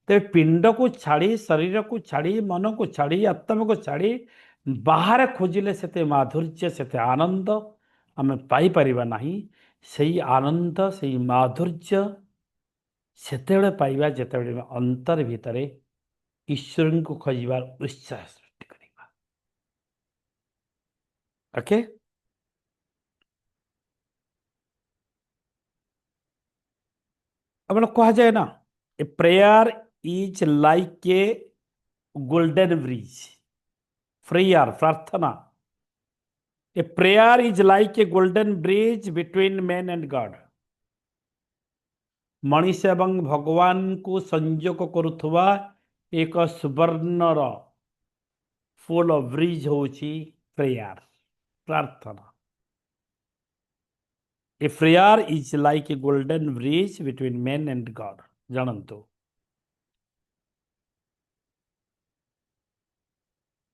तो पिंड को छाड़ी शरीर को छाड़ी मन को छाड़ी आत्मा को छाड़ी बाहर खोजिले से माधुर्य से आनंद आम पाइपर ना। से आनंद से माधुर्य सेते पाइबा जिते अंतर भितर ईश्वर को खोजार उत्साह सृष्टि करवा। ओके अब कहा जाए ना a prayer is like a golden bridge. Prayer प्रार्थना a prayer is like a golden bridge between man and God. मनीष एवं भगवान को संयोग करुवा एक सुवर्णर फुल ब्रिज होची प्रेयर प्रार्थना। A prayer is like a golden bridge between man and God. जानतु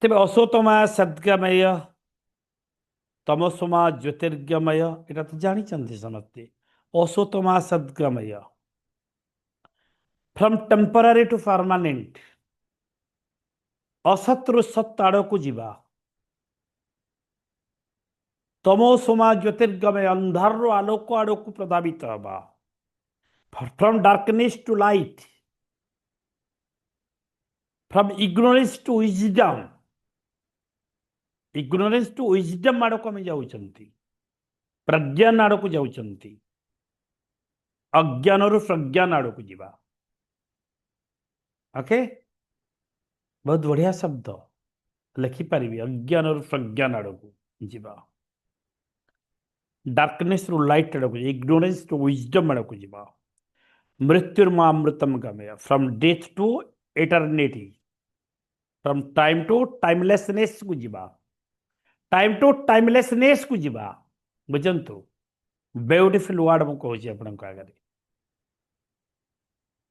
तेज असोतमा सद्गमय तमसोमा ज्योतिर्गमय एटा तो जानी समस्ते। असोतमा सद्गमय फ्रॉम टेम्पररी टू परमानेंट। असत्रु सत् आड़ को जीवा। तमोसोमा ज्योतिर्गमय अंधार आलोक आड़ को प्रभावित हवा। From darkness to light. From ignorance to wisdom. Ignorance to wisdom आड़ को जाऊँच प्रज्ञान आड़ को जाऊँच अज्ञान रु प्रज्ञान आड़ को जीवा। ओके बहुत बढ़िया शब्द लिखिपारि। अज्ञान रु प्रज्ञान आड़ को जीवा। डार्कनेस रु लाइट आड़ को इग्नोरेंस टू विजडम आड़ को जीवा। मृत्युर्मामृतम गमय from death to eternity. From time to timelessness को जीवा। टाइम टू टाइमलेसनेस को जीवा। बुझंतु ब्यूटीफुल वर्ड मु कहूँ आपण आगे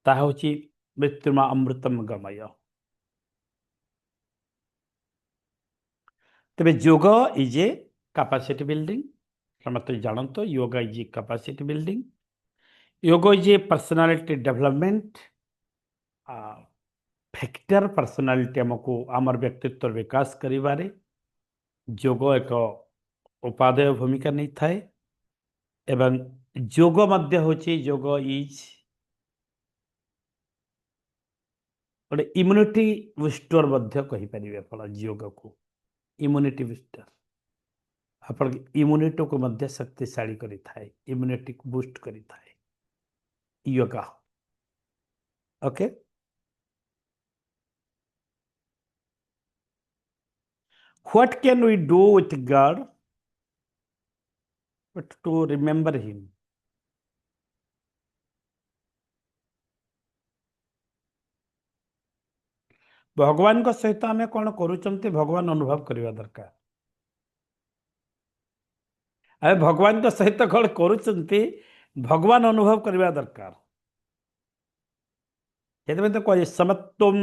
ताहा होची मृत्युर्मा अमृतम गमय। ତେବେ ଯୋଗ ଇଜ୍ ଏ କାପାସିଟି ବିଲ୍ଡିଂ। ସମସ୍ତେ ଜାଣନ୍ତୁ yoga is a capacity building. yoga is a personality development factor. Personality ଆମକୁ ଆମର ବ୍ୟକ୍ତିତ୍ୱର ବିକାଶ କରିବାରେ ଯୋଗ ଏକ ଉପାଦେୟ ଭୂମିକା ନେଇଥାଏ। ଏବଂ ଯୋଗ ମଧ୍ୟ ହେଉଛି ଯୋଗ ଇଜ୍ ଗୋଟେ ଇମ୍ୟୁନିଟି ବୁଷ୍ଟର ମଧ୍ୟ କହିପାରିବେ ଆପଣ ଯୋଗକୁ। ଇମ୍ୟୁନିଟି ବୁଷ୍ଟର ଆପଣ ଇମ୍ୟୁନିଟିକୁ ମଧ୍ୟ ଶକ୍ତିଶାଳୀ କରିଥାଏ, ଇମ୍ୟୁନିଟିକୁ ବୁଷ୍ଟ କରିଥାଏ yoga। Okay, what can we do with God but to remember him? ଭଗବାନଙ୍କ ସହିତ ଆମେ କ'ଣ କରୁଛନ୍ତି ଭଗବାନ ଅନୁଭବ କରିବା ଦରକାର। ଆମେ ଭଗବାନଙ୍କ ସହିତ କ'ଣ କରୁଛନ୍ତି ଭଗବାନ ଅନୁଭବ କରିବା ଦରକାର। ସେଥିପାଇଁ ତ କୁହାଯାଏ ସମତ୍ୱം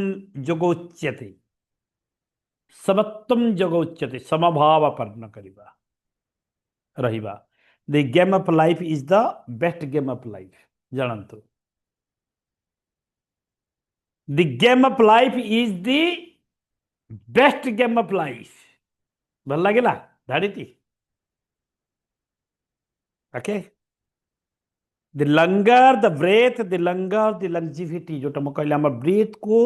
ଯୋଗ ଉଚ୍ୟତେ। ସମତ୍ୱം ଯୋଗ ଉଚ୍ୟତେ, ସମଭାବାପନ୍ନ କରିବା ରହିବା। The game of life is the best game of life. ଜାଣନ୍ତୁ, the game of life is the best game of life. ଭଲ ଲାଗିଲା ଧାଡ଼ିଟି? Okay, the longer the breath, the longer the longevity. ଯୋଉଟା ମୁଁ କହିଲି ଆମ ବ୍ରିଥକୁ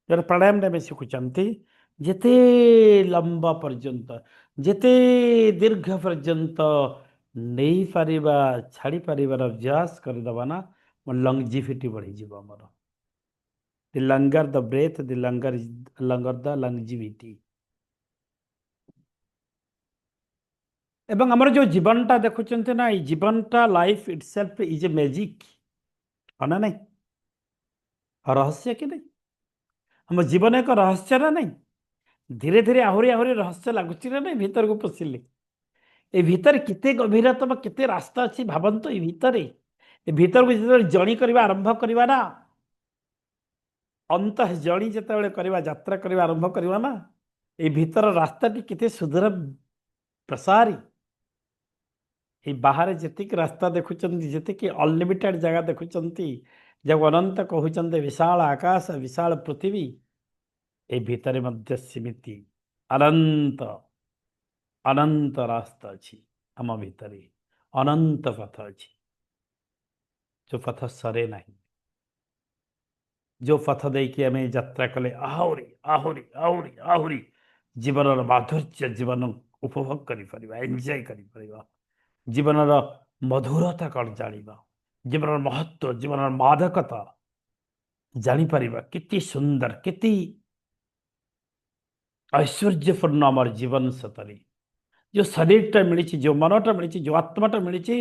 ଯୋଉଟା ପ୍ରାଣାୟାମରେ ଆମେ ଶିଖୁଛନ୍ତି, ଯେତେ ଲମ୍ବା ପର୍ଯ୍ୟନ୍ତ, ଯେତେ ଦୀର୍ଘ ପର୍ଯ୍ୟନ୍ତ ନେଇପାରିବା, ଛାଡ଼ିପାରିବାର ଅଭ୍ୟାସ କରିଦେବା ନା, ଲଂଜିଭିଟି ବଢ଼ିଯିବ ଆମର। ଦି longer the breath, the longer the longevity. ଏବଂ ଆମର ଯେଉଁ ଜୀବନଟା ଦେଖୁଛନ୍ତି ନା, ଏଇ ଜୀବନଟା life itself is a magic. ହଁ ନା ନାହିଁ? ରହସ୍ୟ କି ନାହିଁ? ଆମ ଜୀବନ ଏକ ରହସ୍ୟ ନା ନାହିଁ? ଧୀରେ ଧୀରେ ଆହୁରି ଆହୁରି ରହସ୍ୟ ଲାଗୁଛି ନା ନାହିଁ ଭିତରକୁ ପଶିଲେ? ଏ ଭିତରେ କେତେ ଗଭୀରତମ, କେତେ ରାସ୍ତା ଅଛି ଭାବନ୍ତୁ। ଏ ଭିତରକୁ ଯେତେବେଳେ ଜଣି କରିବା ଆରମ୍ଭ କରିବା ନା, ଅନ୍ତଃ ଜଣି ଯେତେବେଳେ କରିବା, ଯାତ୍ରା କରିବା ଆରମ୍ଭ କରିବା ନା, এই ଭିତର ରାସ୍ତାଟି କେତେ ସୁଦୂର ପ୍ରସାରୀ। এই ବାହାରେ ଯେତିକି ରାସ୍ତା ଦେଖୁଛନ୍ତି, ଯେତିକି ଅନଲିମିଟେଡ ଜାଗା ଦେଖୁଛନ୍ତି, ଯାହାକୁ ଅନନ୍ତ କହୁଛନ୍ତି, ବିଶାଳ ଆକାଶ, ବିଶାଳ ପୃଥିବୀ, এই ଭିତରେ ମଧ୍ୟ ସେମିତି ଅନନ୍ତ ଅନନ୍ତ ରାସ୍ତା ଅଛି। ଆମ ଭିତରେ ଅନନ୍ତ ପଥ ଅଛି, ଯେଉଁ ପଥ ସରେ ନାହିଁ, ଯେଉଁ ପଥ ଦେଇକି ଆମେ ଯାତ୍ରା କଲେ ଆହୁରି ଆହୁରି ଆହୁରି ଆହୁରି ଜୀବନର ମାଧୁର୍ଯ୍ୟ, ଜୀବନ ଉପଭୋଗ କରିପାରିବା, ଏନ୍ଜୟ କରିପାରିବା। ଜୀବନର ମଧୁରତା କ'ଣ ଜାଣିବା, ଜୀବନର ମହତ୍ଵ, ଜୀବନର ମାଦକତା ଜାଣିପାରିବା। କେତେ ସୁନ୍ଦର, କେତେ ଐଶ୍ୱର୍ଯ୍ୟପୂର୍ଣ୍ଣ ଆମର ଜୀବନ ସତରେ। ଯେଉଁ ଶରୀରଟା ମିଳିଛି, ଯେଉଁ ମନଟା ମିଳିଛି, ଯେଉଁ ଆତ୍ମାଟା ମିଳିଛି,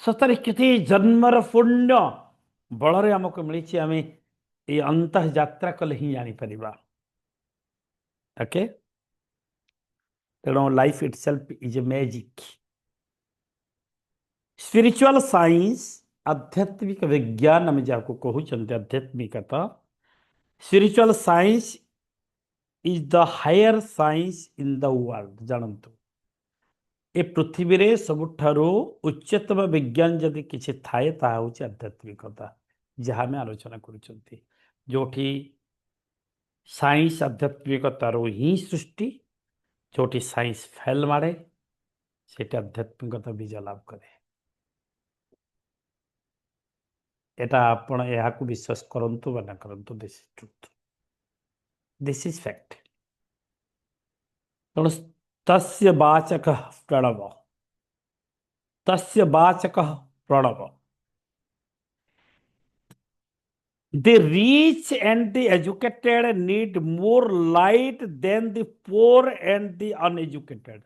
ସତରେ କେତେ ଜନ୍ମର ପୁଣ୍ୟ ବଳରେ ଆମକୁ ମିଳିଛି। ଆମେ এই ଅନ୍ତଃ ଯାତ୍ରା କଲେ ହିଁ ଜାଣିପାରିବା। ଓକେ, ତେଣୁ life itself is a magic. Spiritual science, ଆଧ୍ୟାତ୍ମିକ ବିଜ୍ଞାନ ଆମେ ଯାହାକୁ କହୁଛନ୍ତି, ଆଧ୍ୟାତ୍ମିକତା, spiritual science is the higher science in the world. ଜାଣନ୍ତୁ, ଏ ପୃଥିବୀରେ ସବୁଠାରୁ ଉଚ୍ଚତମ ବିଜ୍ଞାନ ଯଦି କିଛି ଥାଏ, ତାହା ହେଉଛି ଆଧ୍ୟାତ୍ମିକତା, ଯାହା ଆମେ ଆଲୋଚନା କରୁଛନ୍ତି। ଯେଉଁଠି ସାଇନ୍ସ ଆଧ୍ୟାତ୍ମିକତାରୁ ହିଁ ସୃଷ୍ଟି, ଯେଉଁଠି ସାଇନ୍ସ ଫେଲ୍ ମାରେ, ସେଠି ଆଧ୍ୟାତ୍ମିକତା ବିଜୟ ଲାଭ କରେ। এটা ଆପଣ ଏହାକୁ ବିଶ୍ୱାସ କରନ୍ତୁ ବା ନା କରନ୍ତୁ, this is truth, this is fact. ତେଣୁ ତସ୍ୟ ବାଚକଃ Pranab, ତସ୍ୟ ବାଚକଃ Pranab. The rich and the educated need more light than the poor and the uneducated।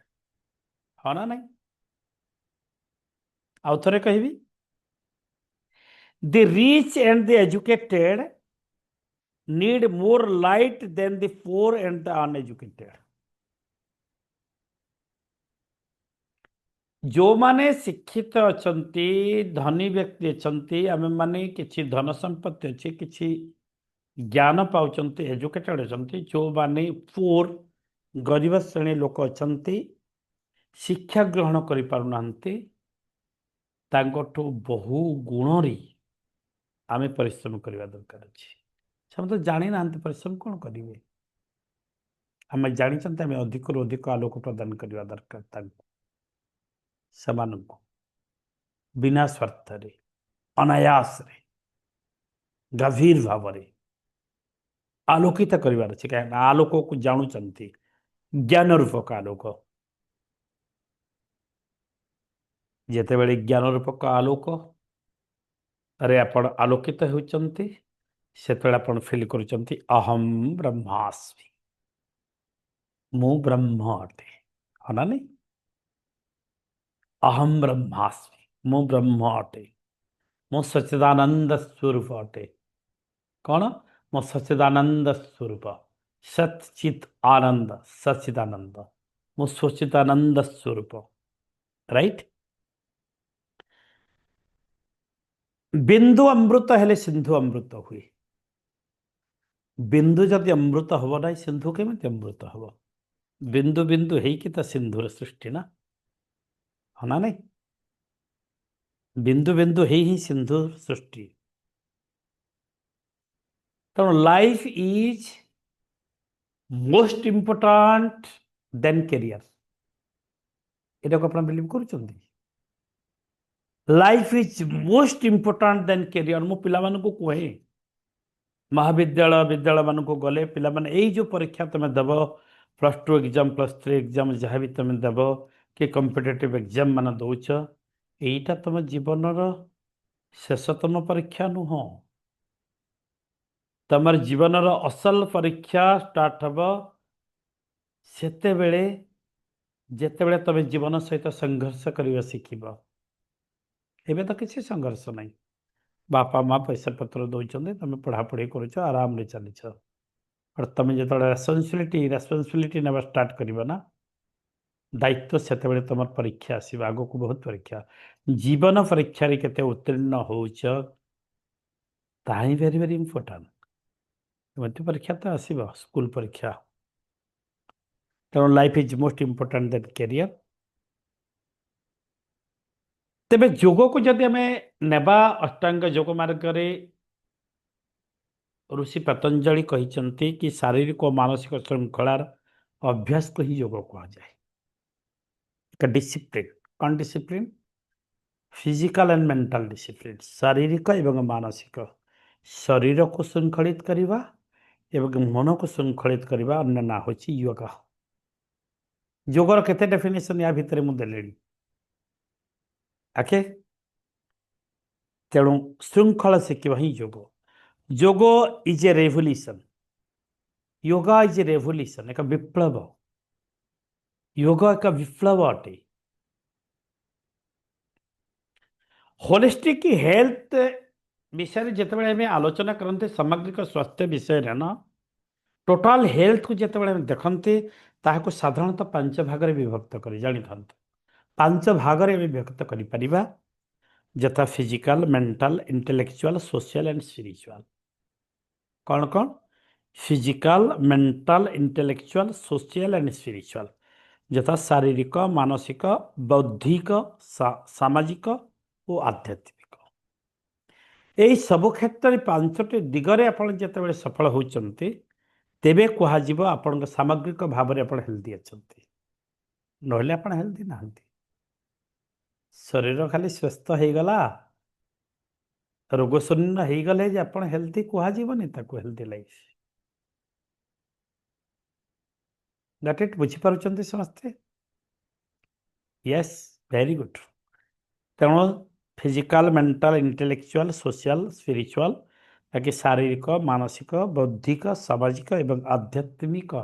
ହଁ ନା ନାହିଁ? ଆଉ ଥରେ କହିବି, the rich and the educated need more light than the poor and the uneducated। ଯେଉଁମାନେ ଶିକ୍ଷିତ ଅଛନ୍ତି, ଧନୀ ବ୍ୟକ୍ତି ଅଛନ୍ତି, ଆମେମାନେ କିଛି ଧନ ସମ୍ପତ୍ତି ଅଛି, କିଛି ଜ୍ଞାନ ପାଉଛନ୍ତି, ଏଜୁକେଟେଡ୍ ଅଛନ୍ତି, ଯେଉଁମାନେ ପୁଅର୍, गरीब श्रेणी लोक अछंती शिक्षा ग्रहण करि पारुनांती तांकठु बहु गुणरी आमे परिश्रम करवा दरकार अछि से तो जानी ना परिश्रम कौन करेंगे आम जानते आम अधिक अधिक आलोक प्रदान करवा दरकार बिना स्वार्थ अनायास गभीर भाव आलोकित करार अच्छे कहीं आलोक को जानुंट ज्ञान रूपक आलोक जिते ज्ञान रूपक आलोक अरे आप आलोकित होती से फिल कर अहम ब्रह्मास्मि मु ब्रह्म अटे हाँ ना नहीं अहम ब्रह्मास्मि मु ब्रह्म अटे मो सच्चिदानंद स्वरूप अटे कौन मो सच्चिदानंद स्वरूप सचित आनंद सच्चिदानंद मो सच्चिदानंद स्वरूप राइट बिंदु अमृत हेले सिंधु अमृत हुए बिंदु जदि अमृत हम ना सिंधु केमी अमृत हम बिंदु बिंदु हो सिंधुर सृष्टि ना हाँ ना नहीं बिंदु बिंदु ही सिंधु सृष्टि तेणु life is most important than career ये आप बिलीव कर life is most important than career मु पिला को कहे महाविद्यालय विद्यालय मान को गले पिला माने यही जो परीक्षा तुम देव +2 एग्जाम +3 एग्जाम जहाँ भी तुम देव कि कॉम्पिटिटिव एग्जाम मान दौच यहीटा तुम जीवनर शेषतम परीक्षा नुह तुम जीवनर असल परीक्षा स्टार्ट हम सेतेबेले जेतेबेले तुम जीवन सहित संघर्ष करवा शिखब एबे तो किसी संघर्ष नहीं बापा माँ पैसा पत्र दौरान तुम पढ़ापढ़ी कर आराम चली और तुम जो रेस्पॉन्सिबिलिटी ना स्टार्ट कर ना दायित्व से तुम परीक्षा आसो आग को बहुत परीक्षा जीवन परीक्षा केते उत्तीर्ण होच वेरी वेरी इंपोर्टाट मत परीक्षा तो आसो स्कूल परीक्षा तेणु life is most important than career तेबे जोग को जदि आम नेबा अष्टांग योग मार्ग ऋषि पतंजलि कहते कि शारीरिक और मानसिक श्रृंखलार अभ्यास को ही योग कह जाए एक डिसिप्लिन कौन discipline physical and mental discipline शारीरिक एवं मानसिक शरीर को श्रृंखलित करवा एवं मन को श्रृंखलित करवा अन्य ना हो योग योगर केते डेफिनेशन या भितर मुझे देली आके तेणु श्रृंखला शिखा ही yoga yoga is a revolution yoga is A revolution एक विप्लव योग एक विप्लव अटे होलिस्टिक हेल्थ विषय जिते आलोचना करते सामग्रिक स्वास्थ्य विषय ना टोटाल हेल्थ को जिते देखते ताकू साधारणतः 5 भाग में विभक्त कर जानी था 5 भाग में विभक्त कर जथा physical mental intellectual social and spiritual कौन कौन physical mental intellectual social and spiritual यथा शारीरिक मानसिक बौद्धिक सामाजिक और आध्यात्मिक यही सबु क्षेत्र में 5टी दिगरे आप जिते सफल होती तेबे कह आपण सामग्रिक भाव में आप हेल्दी अच्छा ना आप हेल्दी ना शरीर खाली स्वस्थ हो गला रोग शून्य हो गले आप हेल्दी कहनी हेल्दी लाइफ गट इट बुझीपार समस्ते यस वेरी गुड तेणु physical mental intellectual social spiritual ताकि शारीरिक मानसिक बौद्धिक सामाजिक एवं आध्यात्मिक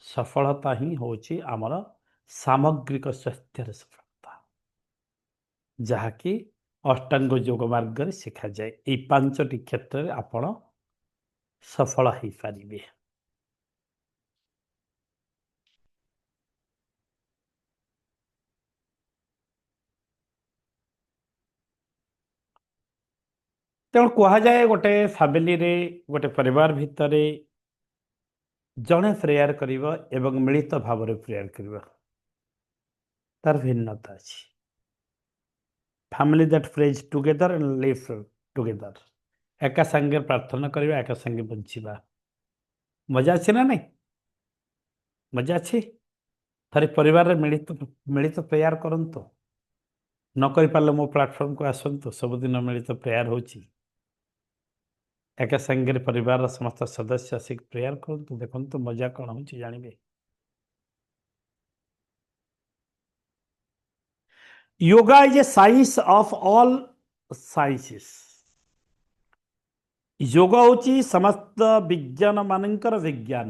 सफलता ही होची आमर सामग्रिक स्वास्थ्य सफलता जहाँकि अष्टांग योग मार्ग में शिखा जाए ये 5टी क्षेत्र में आपण सफल हो पारे तेणु कह जाए गोटे फैमिली रे गोटे परिवार भितर ଜଣେ ପ୍ରେୟାର କରିବ ଏବଂ ମିଳିତ ଭାବରେ ପ୍ରେୟାର କରିବ, ତାର ଭିନ୍ନତା ଅଛି। ଫ୍ୟାମିଲି ଦ୍ୟାଟ୍ ପ୍ରେଜ୍ ଟୁଗେଦର ଆଣ୍ଡ ଲିଭ୍ ଟୁଗେଦର, ଏକା ସାଙ୍ଗେ ପ୍ରାର୍ଥନା କରିବା, ଏକା ସାଙ୍ଗେ ବଞ୍ଚିବା। ମଜା ଅଛି ନା ନାଇଁ? ମଜା ଅଛି। ଥରେ ପରିବାରରେ ମିଳିତ ପ୍ରେୟାର କରନ୍ତୁ। ନ କରିପାରିଲେ ମୋ ପ୍ଲାଟଫର୍ମକୁ ଆସନ୍ତୁ, ସବୁଦିନ ମିଳିତ ପ୍ରେୟାର ହେଉଛି। ଏକା ସାଙ୍ଗରେ ପରିବାରର ସମସ୍ତ ସଦସ୍ୟ ଆସିକି ପ୍ରେୟାର କରନ୍ତୁ, ଦେଖନ୍ତୁ ମଜା କ'ଣ ହେଉଛି ଜାଣିବେ। Yoga is a science of all sciences. Yoga होची समस्त विज्ञान मानकर विज्ञान।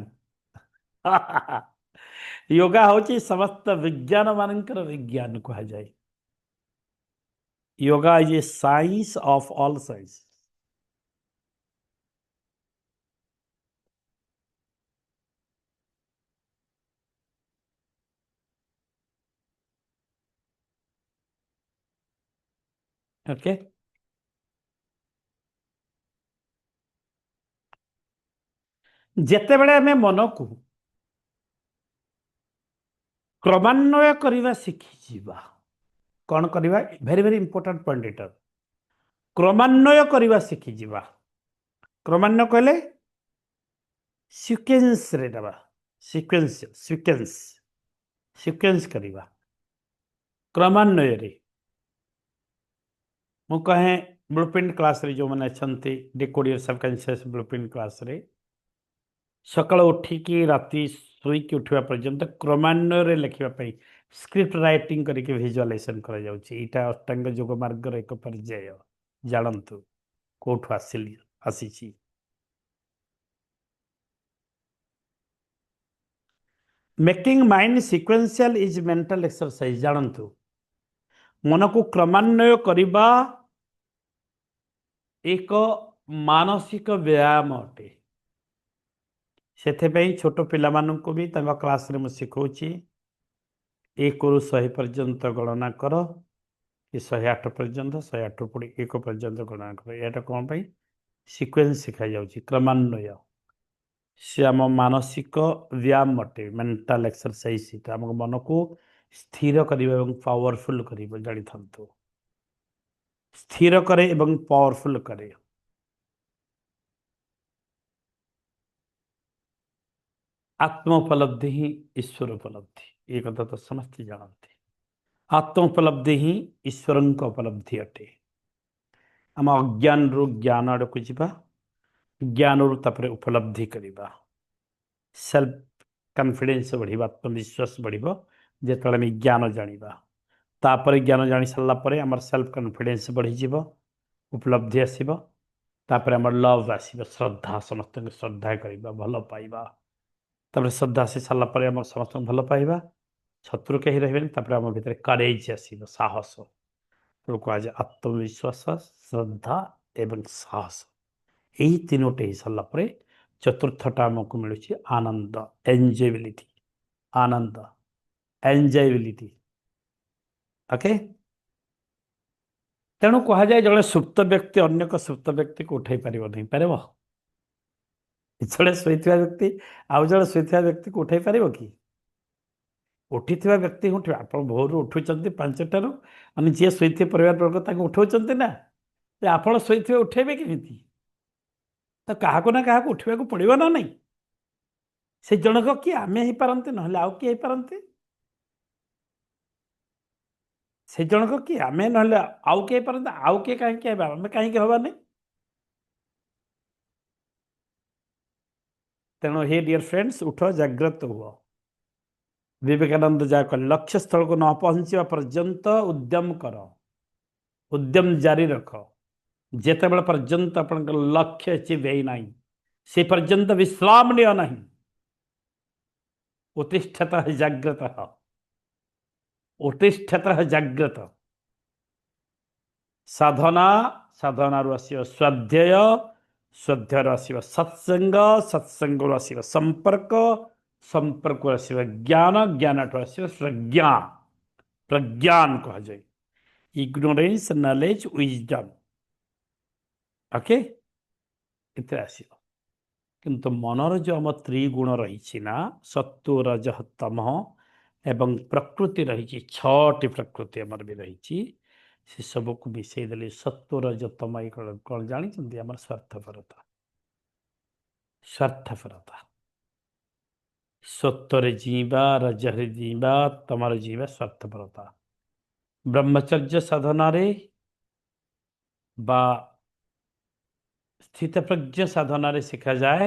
योगा होची समस्त विज्ञान मानकर विज्ञान कहा जाए। Yoga is a science of all science. Okay, जेतेबेले आमे मन को क्रमान्वय करवा शिखिजिबा, कौन करवा, वेरी वेरी इंपोर्टेंट पॉइंट एटा, क्रमान्वय करवा शिखिजिबा। क्रमान्वय कहले सिक्वेन्स रे दबा, सिक्वेन्स सिक्वेन्स सिक्वेन्स करवा क्रमान्वय रे। मु कहे ब्लूप्रिंट क्लास रे जो मैंने अच्छा डिकोडियर सबकॉन्शियस ब्लूप्रिंट क्लास रे सकाळ उठिकी राति शोईकी उठा पर्यंत क्रमान्वय लिखापी स्क्रिप्ट राइटिंग करके भिजुअलाइजेशन करा जाउछि। एटा अष्टांग योग मार्गर एक पर्याय, जानतु कोठु आसी। Making mind sequential is mental exercise, जानतु मन को क्रमान्वय करबा एक मानसिक व्यायाम अटे। से छोट पिलामानंकु भी तंग क्लास रे मु सिखौछि 1 रु 100 पर्यंत गणना कर कि 108 पर्यंत 108 रु 1 पर्यंत गणना कर। एटा कौन पाई सीक्वेंस सिखा जाउछि, क्रमान्वय। से आम मानसिक व्यायाम अटे, मेंटल एक्सरसाइज। आम मन को स्थिर करिबा एवं पावरफुल करिबा, जानि थांतु स्थिर करे एवं पावरफुल करे। आत्म उपलब्धि ही ईश्वर उपलब्धि, ये कथा तो समस्त जानते। आत्म उपलब्धि ही ईश्वर उपलब्धि अटे। आम अज्ञान रु ज्ञान आड़ को जीवा, ज्ञान रु तापर उपलब्धि करिबा, सेल्फ कॉन्फिडेंस बढ़िबा, आत्मविश्वास बढ़िबो जेतले आम ज्ञान जानिबा। तापर ज्ञान जानि सारला परे हमर सेल्फ कॉन्फिडेंस बढ़ी जीवो, उपलब्धि आसीबो। तापर हमर लव आसीबो, श्रद्धा, समस्त श्रद्धा करिबा, भल पाइबा। तापर श्रद्धा आसी सारला परे हमर समस्त भल पाइबा, शत्रु कहीं रहे। तापर आम भीतर करेज आसीबो, साहस। कहुए आत्मविश्वास, श्रद्धा एवं साहस, यही तीनोटे ही सारा पर चतुर्थटा आमको मिलूँ आनंद, एंजॉयबिलिटी। आनंद, एंजॉयबिलिटी। ओके, तेणु कह जाए जड़े सुप्त व्यक्ति अन्य सुप्त व्यक्ति को उठाई पार नहीं, पार जड़े शोता व्यक्ति आउ जड़े शोता व्यक्ति को उठाई पार कि? उठी व्यक्ति उठ आप भोर उठुंत 5टारू मान जी शोते परिवार वर्ग उठाऊँ ना, आप शोते उठेबे केमी? तो क्या ना क्या उठा पड़ो ना नहीं। से जनक किए आमे ही पारते ना आउ किए पारते, से जनक किए आमे ना आउ किए पारते, आउ किए कहीं आम कहीं हवा नहीं। तेणु हे डियर फ्रेंड्स, उठ जाग्रत हुआ। विवेकानंद जहाँ कह लक्ष्य स्थल को न पहुंचा पर्यंत उद्यम कर, उद्यम जारी रख। जिते बड़े पर्यंत आप लक्ष्य अचीव है से पर्यंत विश्राम लिया नहीं। उत्तिष्ठत जाग्रत, उत्तिष्ठत जाग्रत। साधना, साधना आसव स्वाध्याय, स्वाध्याय आसव सत्संग, सत्संग आसव संपर्क, संपर्क आसव ज्ञान, ज्ञान आसव प्रज्ञा। प्रज्ञान कह जाए इग्नोरेंस, नॉलेज, विजडम। ओके, इतने आसव କିନ୍ତୁ ମନର ଯେଉଁ ଆମ ତ୍ରିଗୁଣ ରହିଛି ନା ସତ୍ଵ ରଜଃ ତମଃ ଏବଂ ପ୍ରକୃତି ରହିଛି, 6ଟି ପ୍ରକୃତି ଆମର ବି ରହିଛି, ସେ ସବୁକୁ ମିଶେଇ ଦେଲେ ସତ୍ଵ ରଜ ତମ କ'ଣ ଜାଣିଛନ୍ତି? ଆମର ସ୍ୱାର୍ଥପରତା। ସ୍ୱାର୍ଥପରତା, ସତ୍ୱରେ ଜୀଇବା, ରଜରେ ଜୀଇବା, ତମରେ ଜୀଇବା ସ୍ୱାର୍ଥପରତା। ବ୍ରହ୍ମଚର୍ଯ୍ୟ ସାଧନାରେ ବା ସ୍ଥିତପ୍ରଜ୍ଞ ସାଧନାରେ ଶିଖାଯାଏ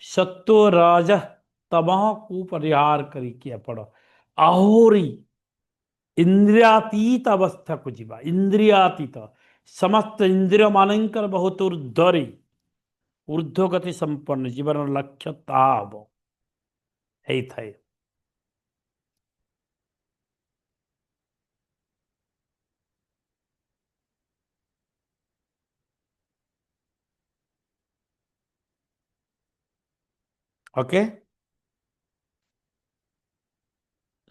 ସତ୍ଵ ରଜ ତମକୁ ପରିହାର କରିକି ଆପଣ ଆହୁରି ଇନ୍ଦ୍ରିୟାତୀତ ଅବସ୍ଥାକୁ ଯିବା। ଇନ୍ଦ୍ରିୟାତୀତ, ସମସ୍ତ ଇନ୍ଦ୍ରିୟ ମାନଙ୍କର ବହୁତ ଉର୍ଦ୍ଧ୍ୱରେ, ଊର୍ଦ୍ଧ୍ୱଗତି ସମ୍ପନ୍ନ ଜୀବନର ଲକ୍ଷ୍ୟ ତାହା ହବ, ହେଇଥାଏ। ଓକେ,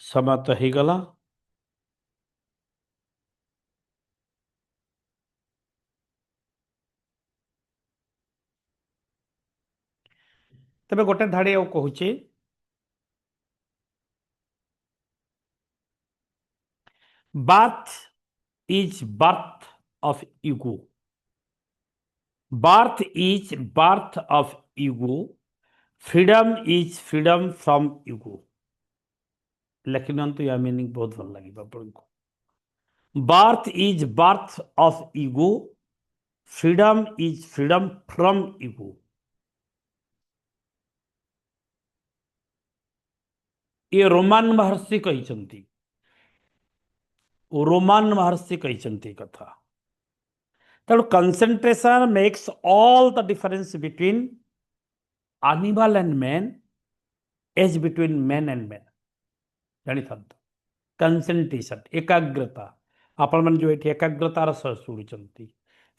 ସମୟ ତ ହେଇଗଲା। ତେବେ ଗୋଟେ ଧାଡି ଆଉ କହୁଛି, birth is birth of ego. Birth is birth of ego, freedom is freedom from ego. ଲେଖି ନିଅନ୍ତୁ, ୟା ମିନିଂ ବହୁତ ଭଲ ଲାଗିବ ଆପଣଙ୍କୁ। Birth is birth of ego, freedom is freedom from ego. ये रोमान महर्षि କହିଛନ୍ତି, रोमान महर्षि କହିଛନ୍ତି କଥା। ତେଣୁ concentration makes all the difference between animal and man, as between man and man. ଜାଣିଥାନ୍ତୁ, କନସେନ୍ଟ୍ରେସନ, ଏକାଗ୍ରତା। ଆପଣମାନେ ଯେଉଁ ଏଠି ଏକାଗ୍ରତାର ସହ ଶୁଣୁଛନ୍ତି,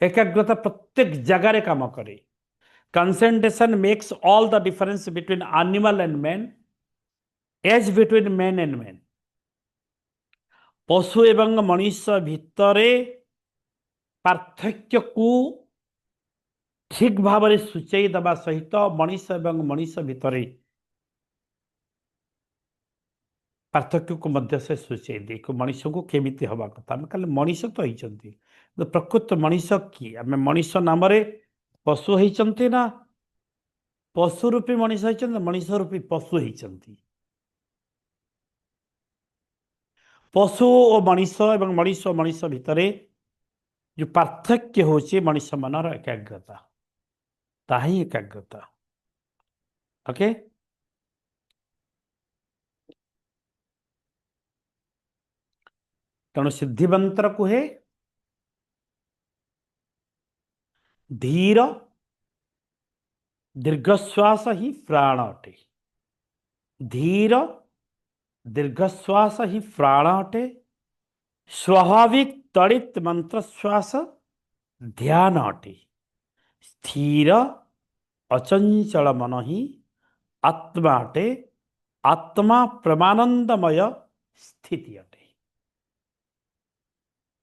ଏକାଗ୍ରତା ପ୍ରତ୍ୟେକ ଜାଗାରେ କାମ କରେ। Concentration makes all the difference between animal and man, as between man and man. ପଶୁ ଏବଂ ମଣିଷ ଭିତରେ ପାର୍ଥକ୍ୟକୁ ଠିକ ଭାବରେ ସୂଚାଇ ଦେବା ସହିତ ମଣିଷ ଏବଂ ମଣିଷ ଭିତରେ ପାର୍ଥକ୍ୟକୁ ମଧ୍ୟ ସେ ସୂଚାଇ ଦିଏ। ମଣିଷକୁ କେମିତି ହେବା କଥା। ଆମେ ଖାଲି ମଣିଷ ତ ହେଇଛନ୍ତି, ପ୍ରକୃତ ମଣିଷ କିଏ? ଆମେ ମଣିଷ ନାମରେ ପଶୁ ହେଇଛନ୍ତି ନା ପଶୁ ରୂପୀ ମଣିଷ ହେଇଛନ୍ତି, ମଣିଷ ରୂପୀ ପଶୁ ହେଇଛନ୍ତି। ପଶୁ ଓ ମଣିଷ ଏବଂ ମଣିଷ ଓ ମଣିଷ ଭିତରେ ଯେଉଁ ପାର୍ଥକ୍ୟ ହେଉଛି ମଣିଷ ମନର ଏକାଗ୍ରତା, ତାହା ହିଁ ଏକାଗ୍ରତା। ଓକେ, ତେଣୁ ସିଦ୍ଧିମନ୍ତ୍ର କୁହେ ଧୀର ଦୀର୍ଘଶ୍ୱାସ ହିଁ ପ୍ରାଣ ଅଟେ। ଧୀର ଦୀର୍ଘଶ୍ୱାସ ହିଁ ପ୍ରାଣ ଅଟେ। ସ୍ୱାଭାବିକ ତଡ଼ିତ ମନ୍ତ୍ରଶ୍ୱାସ ଧ୍ୟାନ ଅଟେ। ସ୍ଥିର ଅଚଞ୍ଚଳ ମନ ହିଁ ଆତ୍ମା ଅଟେ। ଆତ୍ମା ପ୍ରେମାନନ୍ଦମୟ ସ୍ଥିତି ଅଟେ।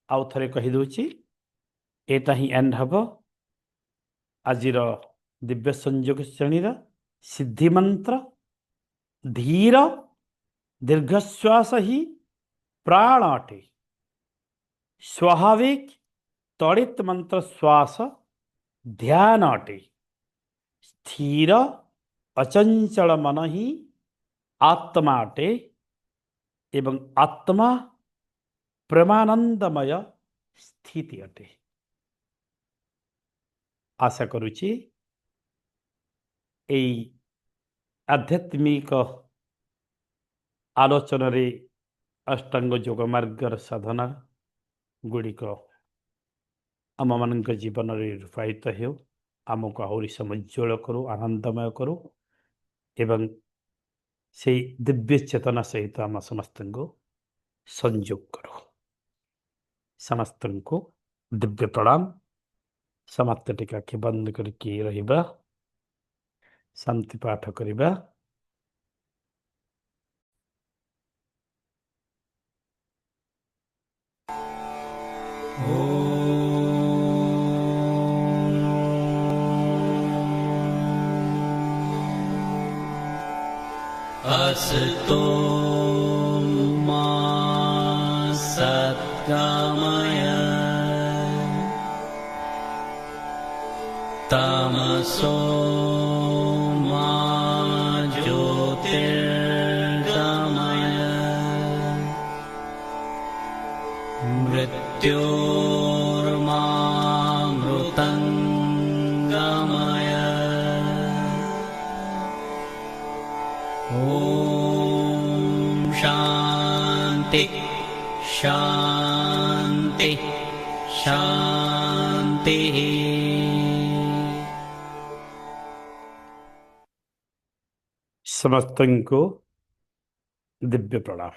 ଆଉ ଥରେ କହିଦେଉଛି, ଏଇଟା ହିଁ ଏଣ୍ଡ ହେବ ଆଜିର ଦିବ୍ୟ ସଂଯୋଗ ଶ୍ରେଣୀର ସିଦ୍ଧି ମନ୍ତ୍ର। ଧୀର ଦୀର୍ଘଶ୍ୱାସ ହିଁ ପ୍ରାଣ ଅଟେ। ସ୍ୱାଭାବିକ ତଡ଼ିତ ମନ୍ତ୍ର ଶ୍ୱାସ ଧ୍ୟାନ ଅଟେ। ସ୍ଥିର ଅଚଞ୍ଚଳ ମନ ହିଁ ଆତ୍ମା ଅଟେ ଏବଂ ଆତ୍ମା ପ୍ରେମାନନ୍ଦମୟ ସ୍ଥିତି ଅଟେ। ଆଶା କରୁଛି এই ଆଧ୍ୟାତ୍ମିକ ଆଲୋଚନାରେ ଅଷ୍ଟାଙ୍ଗ ଯୋଗ ମାର୍ଗର ସାଧନା ଗୁଡ଼ିକ ଆମମାନଙ୍କ ଜୀବନରେ ରୂପାୟିତ ହେଉ, ଆମକୁ ଆହୁରି ସମୁଜ୍ଜ୍ୱଳ କରୁ, ଆନନ୍ଦମୟ କରୁ ଏବଂ ସେଇ ଦିବ୍ୟ ଚେତନା ସହିତ ଆମ ସମସ୍ତଙ୍କୁ ସଂଯୋଗ କରୁ। ସମସ୍ତଙ୍କୁ ଦିବ୍ୟ ପ୍ରଣାମ। ସମସ୍ତେ ଟିକେ ଆଖି ବନ୍ଦ କରିକି ରହିବା, ଶାନ୍ତି ପାଠ କରିବା। ॐ। असतो मा सद्गमय तमसो मा ज्योतिर्गमय मृत्योर्मामृतङ्गमय ॐ शान्ति शान्ति शान्तिः। समस्तों को दिव्य प्रणाम।